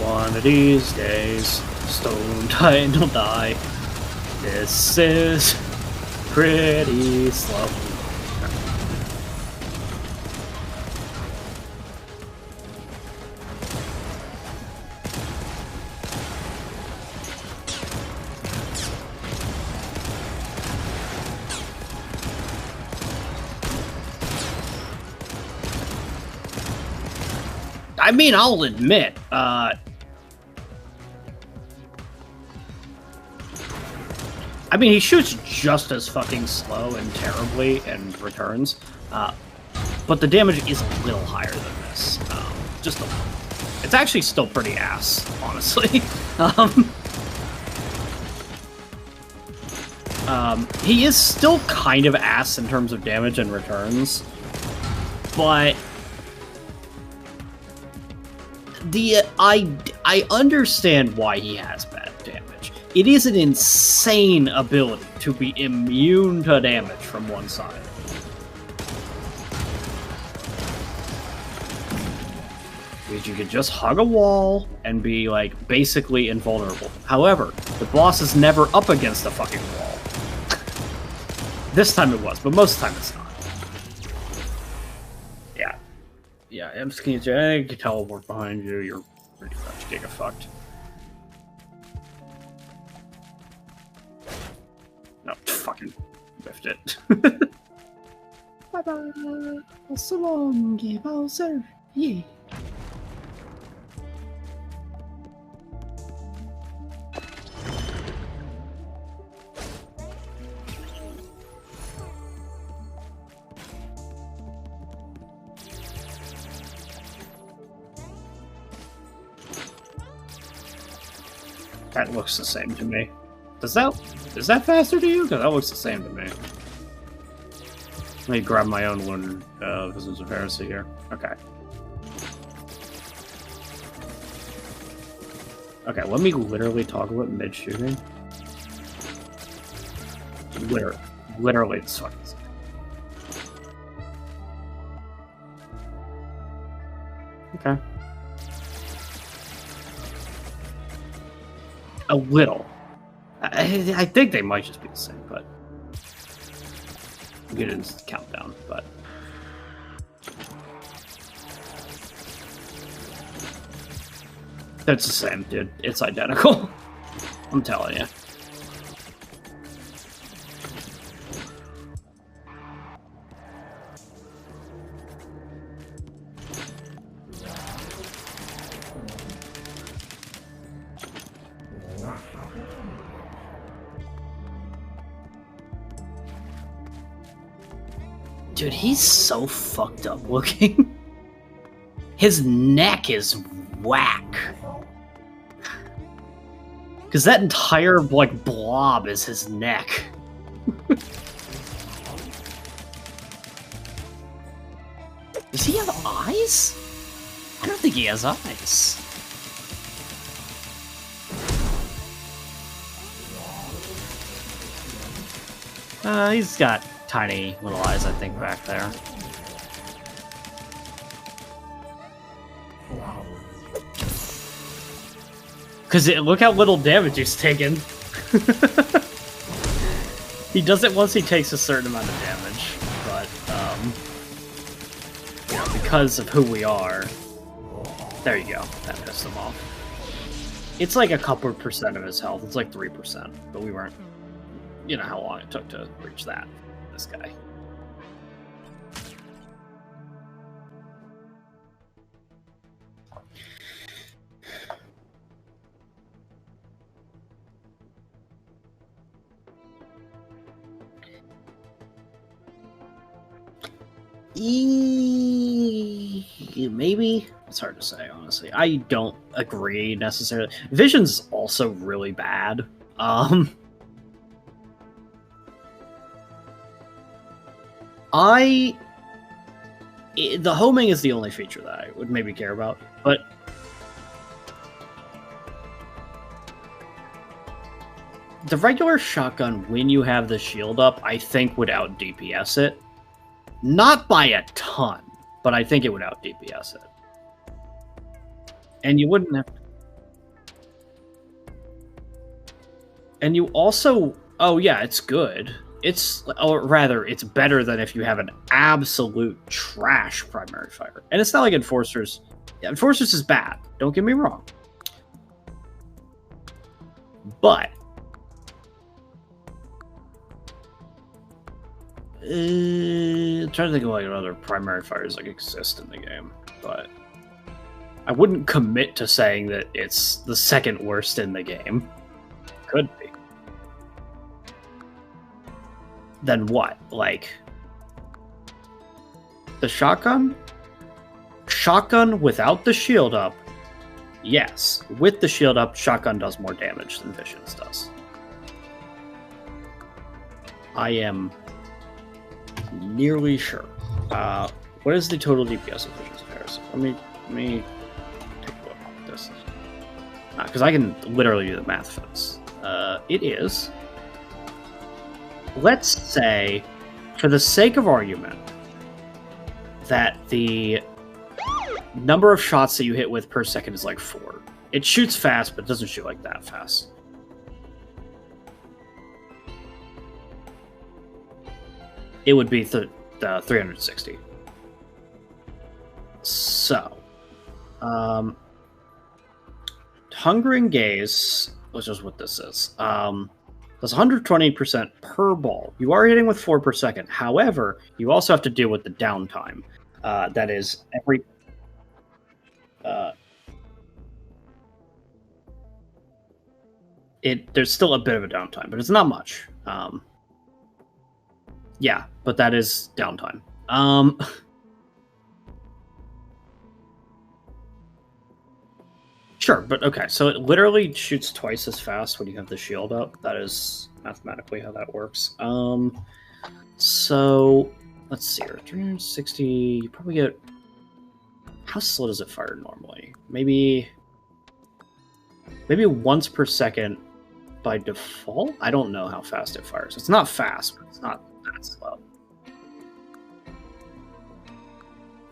One of these days, Stone Titan will die. This is pretty slow. I mean, I'll admit, I mean, he shoots just as fucking slow and terribly in returns, but the damage is a little higher than this. Just a little. It's actually still pretty ass, honestly. He is still kind of ass in terms of damage and returns, but I understand why he has bad damage. It is an insane ability to be immune to damage from one side. Because you could just hug a wall and be, like, basically invulnerable. However, the boss is never up against a fucking wall. This time it was, but most of the time it's not. Yeah. Yeah, I'm just gonna teleport behind you, you're pretty much giga-fucked. No, fucking whiffed it. Bye-bye! So long, Bowser! Yeah. That looks the same to me. Is that faster to you? Because that looks the same to me. Let me grab my own one, because there's a Heresy here. Okay. Okay, let me literally toggle it mid-shooting. Literally, it's fucking same. Okay. A little. I think they might just be the same, but we'll get it into the countdown, but that's the same, dude. It's identical. I'm telling you. Dude, he's so fucked up looking. His neck is whack. Because that entire, like, blob is his neck. Does he have eyes? I don't think he has eyes. He's got tiny little eyes, I think, back there. Because look how little damage he's taken. He does it once he takes a certain amount of damage, but, because of who we are. There you go. That pissed him off. It's like a couple percent of his health. It's like 3%. But we weren't... You know how long it took to reach that. This guy. Maybe it's hard to say, honestly. I don't agree necessarily. Vision's also really bad. The homing is the only feature that I would maybe care about, but the regular shotgun, when you have the shield up, I think would out DPS it. Not by a ton, but I think it would out DPS it. And you wouldn't have... And you also... Oh yeah, it's good. Or rather, it's better than if you have an absolute trash primary fire. And it's not like Enforcers... Yeah, Enforcers is bad. Don't get me wrong. But... I'm trying to think of like what other primary fires like exist in the game, but I wouldn't commit to saying that it's the second worst in the game. Could be. Then what? Like the shotgun? Shotgun without the shield up. Yes, with the shield up, shotgun does more damage than Visions does. I am nearly sure. What is the total DPS of Visions of Heresy? Let me take a look at this. Because I can literally do the math for this. It is... Let's say, for the sake of argument, that the number of shots that you hit with per second is like 4. It shoots fast, but it doesn't shoot like that fast. It would be the 360. So, Hungering Gaze, which is what this is, does 120% per ball. You are hitting with 4 per second. However, you also have to deal with the downtime. That is every... there's still a bit of a downtime, but it's not much. Yeah, but that is downtime. Sure, but okay, so it literally shoots twice as fast when you have the shield up. That is mathematically how that works. So, let's see here. 360, you probably get... How slow does it fire normally? Maybe once per second by default? I don't know how fast it fires. It's not fast, but it's not that slow.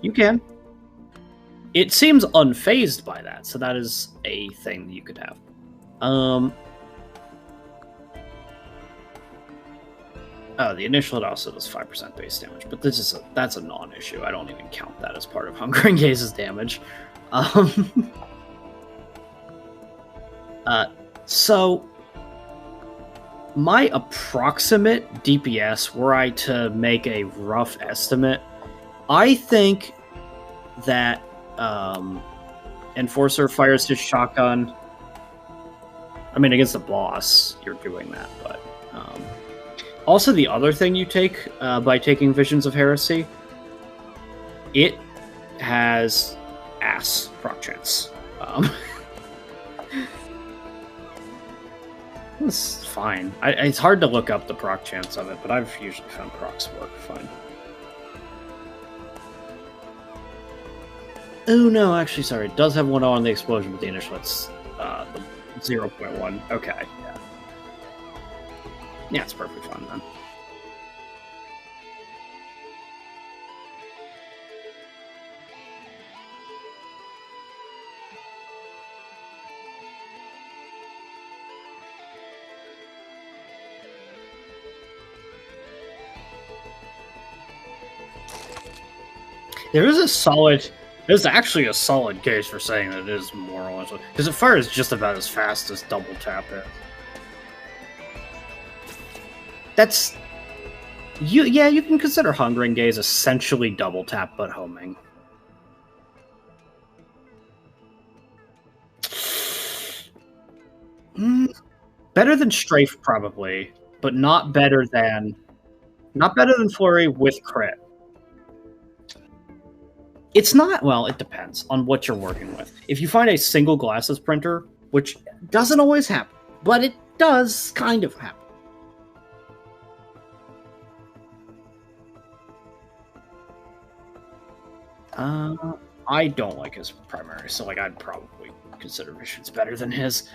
You can. It seems unfazed by that, so that is a thing that you could have. Oh, the initial hit also does 5% base damage, but that's a non-issue. I don't even count that as part of Hungering Gaze's damage. So my approximate DPS, were I to make a rough estimate, I think that Enforcer fires his shotgun. I mean, against the boss, you're doing that, but also the other thing you take by taking Visions of Heresy, it has ass proc chance. It's fine. It's hard to look up the proc chance of it, but I've usually found procs work fine. Oh no, actually, sorry. It does have 1-0 on the explosion, but the initial it's the 0.1. Okay, yeah. Yeah, it's perfectly fine then. There is a solid. There's actually a solid case for saying that it is more or less, because it fires just about as fast as double tap is. That's you. Yeah, you can consider Hungering Gaze essentially double tap but homing. Better than Strafe probably, but not better than Flurry with crit. It's not, well, it depends on what you're working with. If you find a single glasses printer, which doesn't always happen, but it does kind of happen. I don't like his primary, so like I'd probably consider Visions better than his.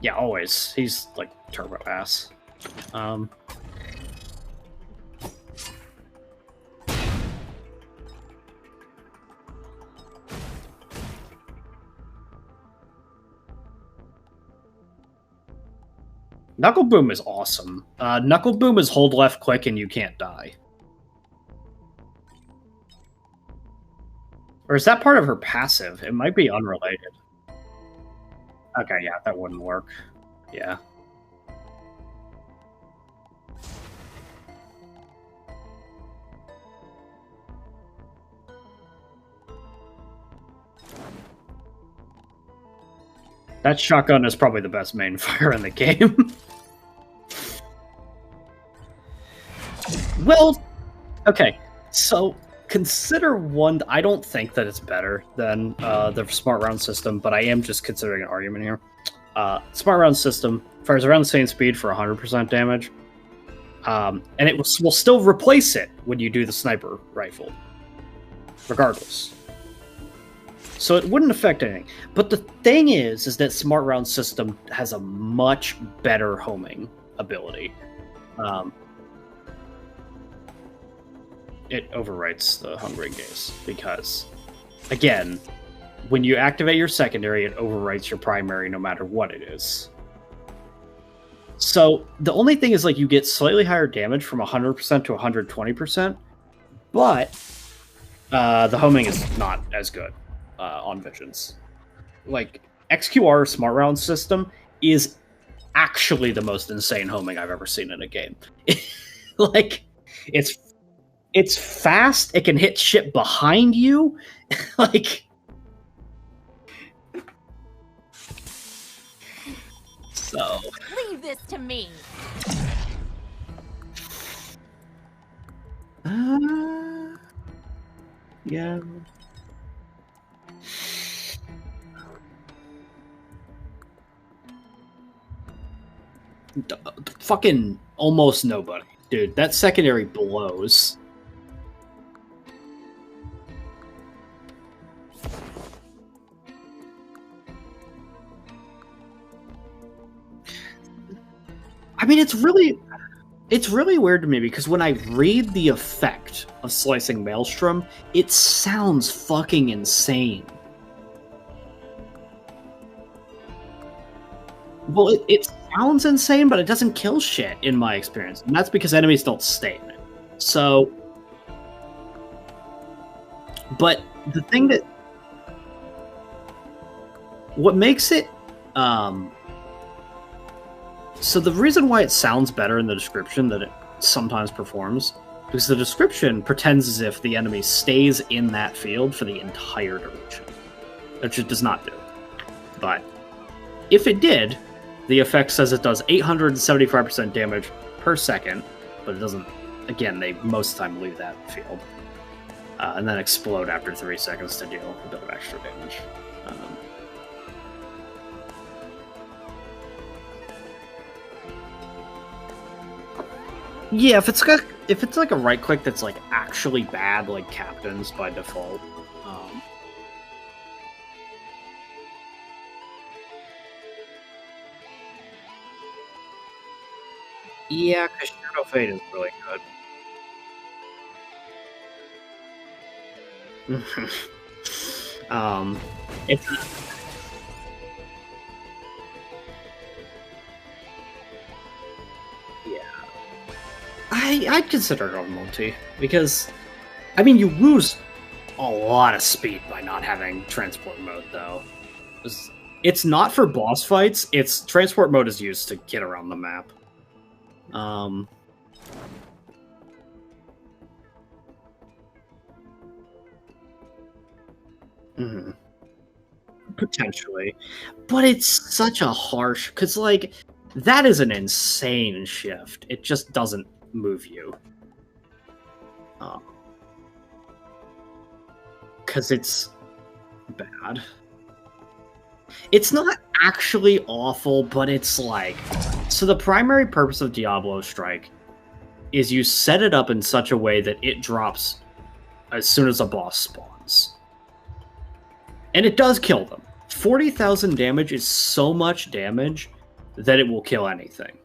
Yeah, always. He's like turbo ass. Knuckle Boom is awesome. Knuckle Boom is hold left click and you can't die. Or is that part of her passive? It might be unrelated. Okay, yeah, that wouldn't work. Yeah. That shotgun is probably the best main fire in the game. Well, okay, so consider one. I don't think that it's better than the Smart Round system, but I am just considering an argument here. Smart Round system fires around the same speed for 100% damage, and it will still replace it when you do the sniper rifle, regardless. So it wouldn't affect anything. But the thing is that Smart Round system has a much better homing ability. It overwrites the Hungering Gaze because, again, when you activate your secondary, it overwrites your primary no matter what it is. So the only thing is, like, you get slightly higher damage from 100% to 120%, but the homing is not as good on Visions. Like, XQR Smart Round system is actually the most insane homing I've ever seen in a game. Like, it's fast, it can hit shit behind you, like... So... Leave this to me! Yeah... Fucking almost nobody. Dude, that secondary blows. I mean, it's really weird to me because when I read the effect of Slicing Maelstrom, it sounds fucking insane. Well, it sounds insane, but it doesn't kill shit, in my experience. And that's because enemies don't stay in it. So... But the thing that... What makes it... So the reason why it sounds better in the description that it sometimes performs, because the description pretends as if the enemy stays in that field for the entire duration, which it does not do. But if it did, the effect says it does 875% damage per second, but it doesn't. Again, they most of the time leave that field, and then explode after 3 seconds to deal a bit of extra damage. Yeah, if it's like a right click that's like actually bad, like Captain's by default. Yeah, because Shadow Fade is really good. It's yeah. I'd consider it on multi, because, I mean, you lose a lot of speed by not having transport mode, though. It's not for boss fights, transport mode is used to get around the map. Potentially. But it's such a harsh... Because, like, that is an insane shift. It just doesn't move you. Because it's bad. It's not actually awful, but it's like... So the primary purpose of Diablo Strike is you set it up in such a way that it drops as soon as a boss spawns. And it does kill them. 40,000 damage is so much damage that it will kill anything.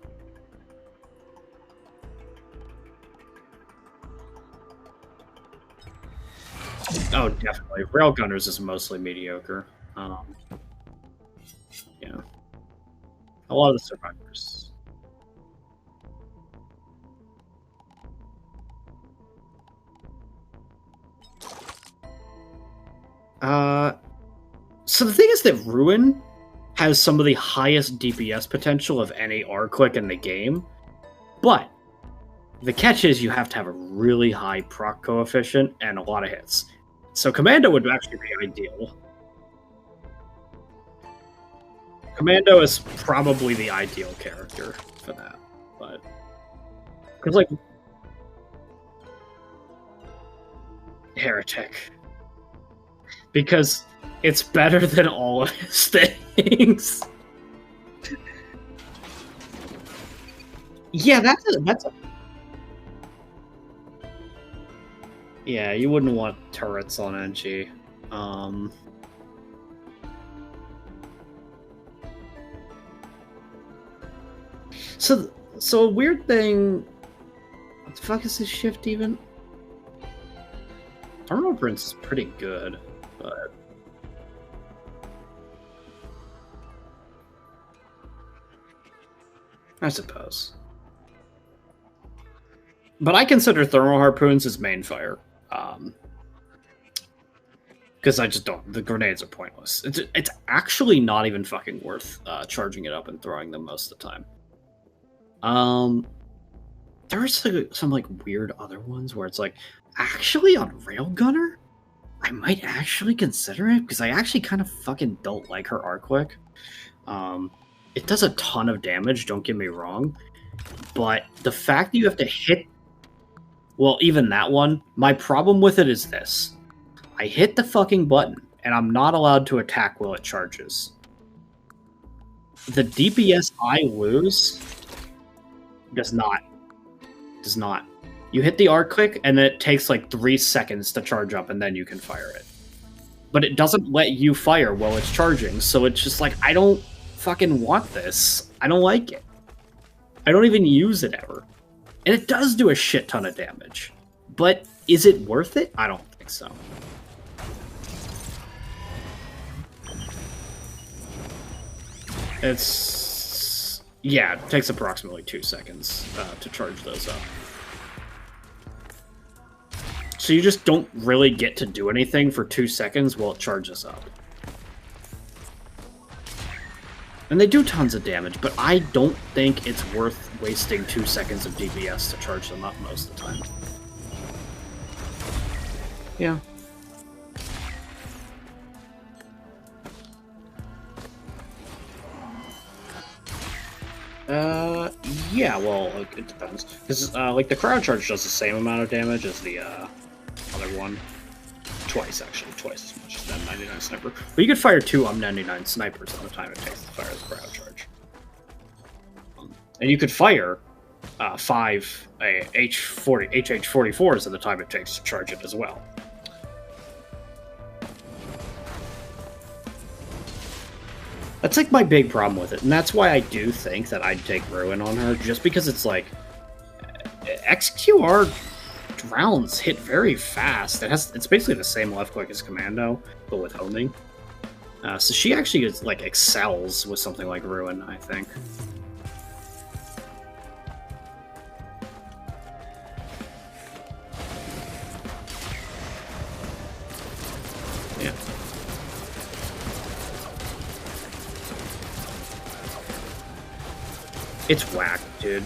Oh, definitely. Railgunners is mostly mediocre. Yeah. A lot of the survivors. So the thing is that Ruin has some of the highest DPS potential of any R-Click in the game, but the catch is you have to have a really high proc coefficient and a lot of hits. So Commando would actually be ideal. Commando is probably the ideal character for that, but... Because, like... Heretic. Because it's better than all of his things. Yeah, that's a... Yeah, you wouldn't want turrets on NG. So a weird thing... What the fuck is this shift even? Armor Prince is pretty good, but... I suppose. But I consider Thermal Harpoons as main fire. Because I just don't... The grenades are pointless. It's actually not even fucking worth charging it up and throwing them most of the time. There's some like weird other ones where it's like, actually on Railgunner, I might actually consider it, because I actually kind of fucking don't like her R-Click. It does a ton of damage, don't get me wrong, but the fact that you have to hit... Well, even that one, my problem with it is this. I hit the fucking button, and I'm not allowed to attack while it charges. The DPS I lose does not. Does not. You hit the R-Click, and then it takes like 3 seconds to charge up, and then you can fire it. But it doesn't let you fire while it's charging, so it's just like, I don't fucking want this. I don't like it. I don't even use it ever. And it does do a shit ton of damage. But is it worth it? I don't think so. It's... Yeah, it takes approximately 2 seconds to charge those up. So you just don't really get to do anything for 2 seconds while it charges up. And they do tons of damage, but I don't think it's worth wasting 2 seconds of DPS to charge them up most of the time. Yeah. Yeah, well, it depends. Because, like, the crowd charge does the same amount of damage as the, other one. Twice, actually. Twice as much as that 99 sniper. But you could fire 2 99 snipers at the time it takes to fire the crowd charge. And you could fire 5 HH-44s at the time it takes to charge it as well. That's like my big problem with it, and that's why I do think that I'd take Ruin on her, just because it's like XQR rounds hit very fast. It's basically the same left click as Commando, but with homing. So she actually is, like, excels with something like Ruin, I think. It's whack, dude.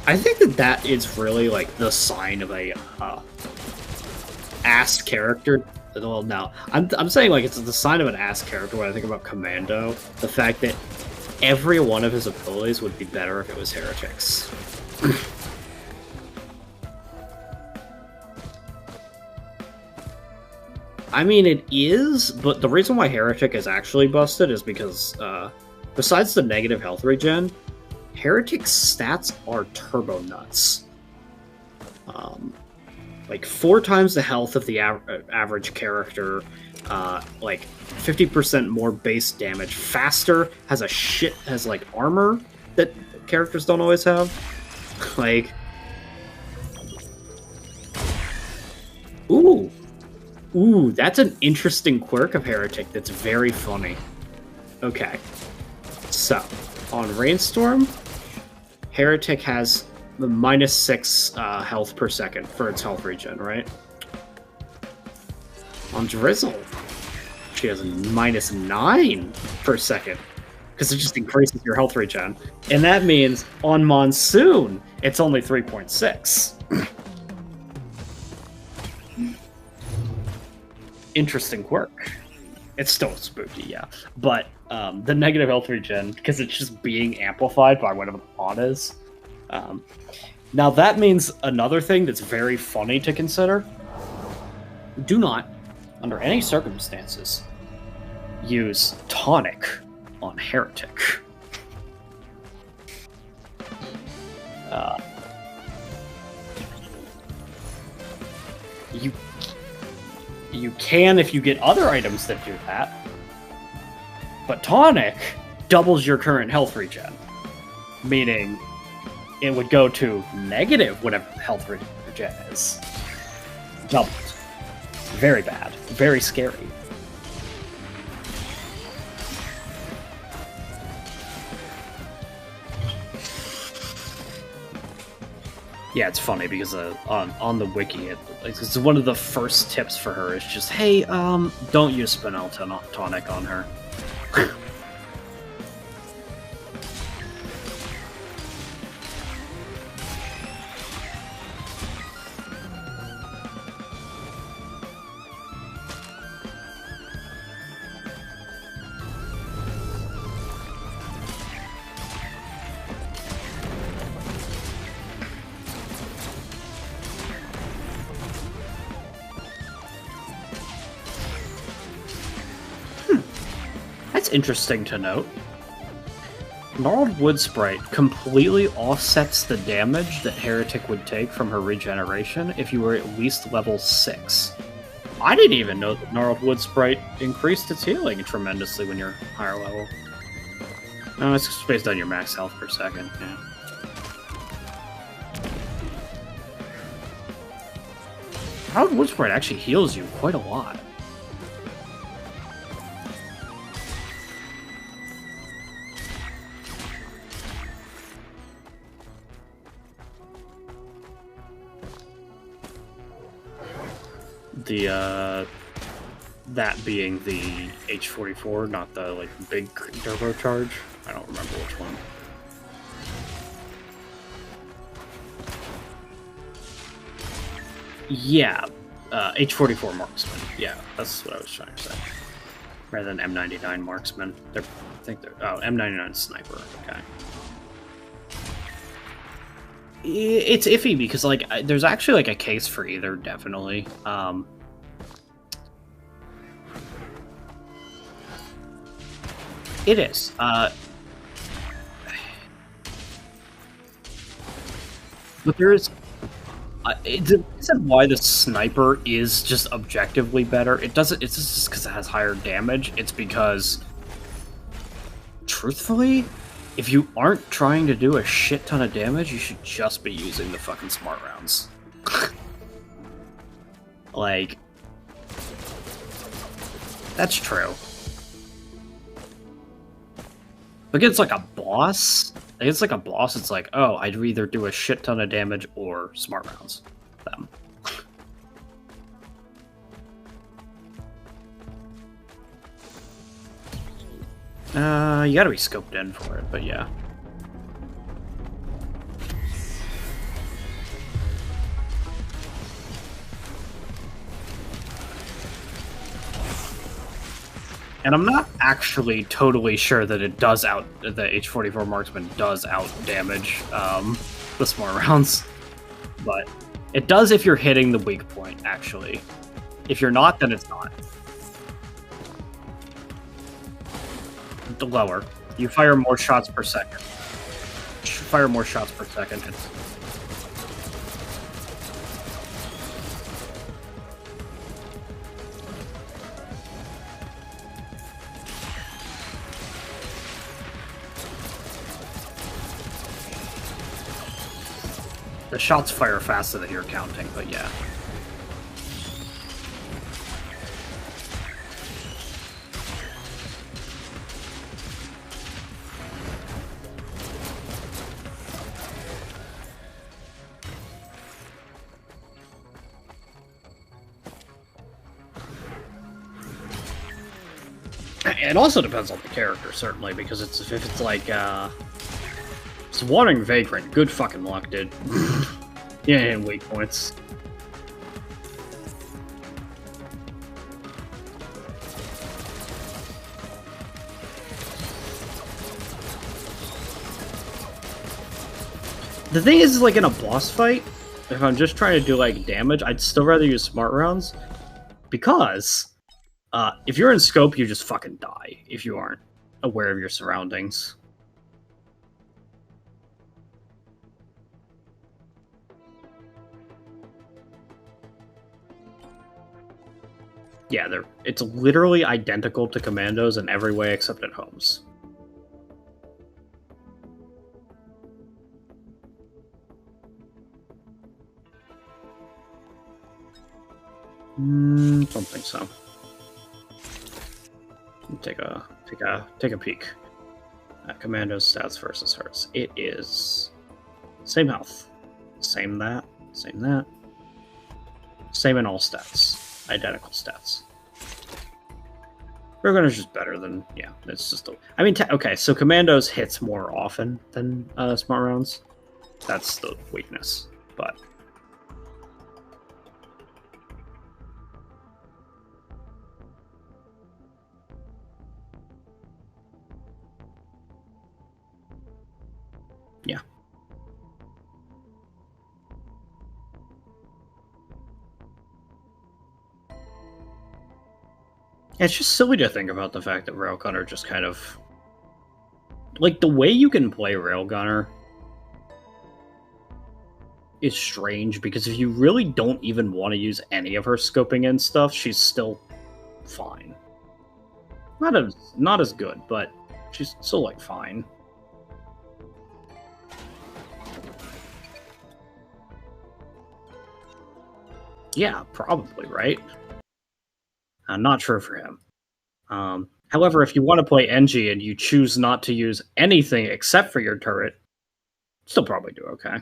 I think that is really like the sign of a ass character. Well, no, I'm saying like it's the sign of an ass character when I think about Commando. The fact that every one of his abilities would be better if it was heretics. I mean, it is, but the reason why Heretic is actually busted is because, besides the negative health regen, Heretic's stats are turbo nuts. Like 4 times the health of the average character, like 50% more base damage, faster, has like armor that characters don't always have. Like, ooh, that's an interesting quirk of Heretic that's very funny. Okay, so on Rainstorm, Heretic has the -6 health per second for its health regen, right? On Drizzle, she has a -9 per second, because it just increases your health regen. And that means on Monsoon, it's only 3.6. Interesting quirk. It's still spooky, yeah. But the negative health regen, because it's just being amplified by whatever the mod is. Now that means another thing that's very funny to consider. Do not, under any circumstances, use Tonic on Heretic. You can if you get other items that do that, but Tonic doubles your current health regen, meaning it would go to negative whatever health regen is. Doubled. Very bad. Very scary. Yeah, it's funny because on the wiki, it's one of the first tips for her is just, hey, don't use Spinel Tonic on her. That's interesting to note. Gnarled Wood Sprite completely offsets the damage that Heretic would take from her regeneration if you were at least level 6. I didn't even know that Gnarled Wood Sprite increased its healing tremendously when you're higher level. No, it's just based on your max health per second, yeah. Gnarled Wood Sprite actually heals you quite a lot. That being the H44, not the like big turbocharge. I don't remember which one. Yeah, H44 Marksman. Yeah, that's what I was trying to say. Rather than M99 Marksman. I think they're M99 Sniper. Okay. It's iffy because like there's actually like a case for either, definitely. It is. But there's the reason why the sniper is just objectively better. It doesn't. It's just because it has higher damage. It's because, truthfully, if you aren't trying to do a shit ton of damage, you should just be using the fucking smart rounds. Like, that's true. But it's like a boss. It's like a boss. It's like, oh, I'd either do a shit ton of damage or smart rounds them. You gotta be scoped in for it, but yeah. And I'm not actually totally sure that it does the H-44 Marksman does out damage the smart rounds, but it does if you're hitting the weak point, actually. If you're not, then it's not. The lower. You fire more shots per second. Fire more shots per second. The shots fire faster than you're counting, but yeah. It also depends on the character, certainly, because if it's like, it's Wandering Vagrant, good fucking luck, dude. Yeah, and weak points. The thing is, like, in a boss fight, if I'm just trying to do, like, damage, I'd still rather use smart rounds, because if you're in scope, you just fucking die if you aren't aware of your surroundings. Yeah, it's literally identical to Commandos in every way except at homes. Don't think so. Take a peek at Commando's stats versus hers. It is same health, same that, same in all stats, identical stats. Railgunner's just better than, yeah. It's just I mean, okay. So Commandos hits more often than smart rounds. That's the weakness, but. Yeah. It's just silly to think about the fact that Railgunner just kind of... Like, the way you can play Railgunner is strange, because if you really don't even want to use any of her scoping in stuff, she's still fine. Not as good, but she's still, like, fine. Yeah, probably, right? I'm not sure for him. However, if you want to play NG and you choose not to use anything except for your turret, still probably do okay.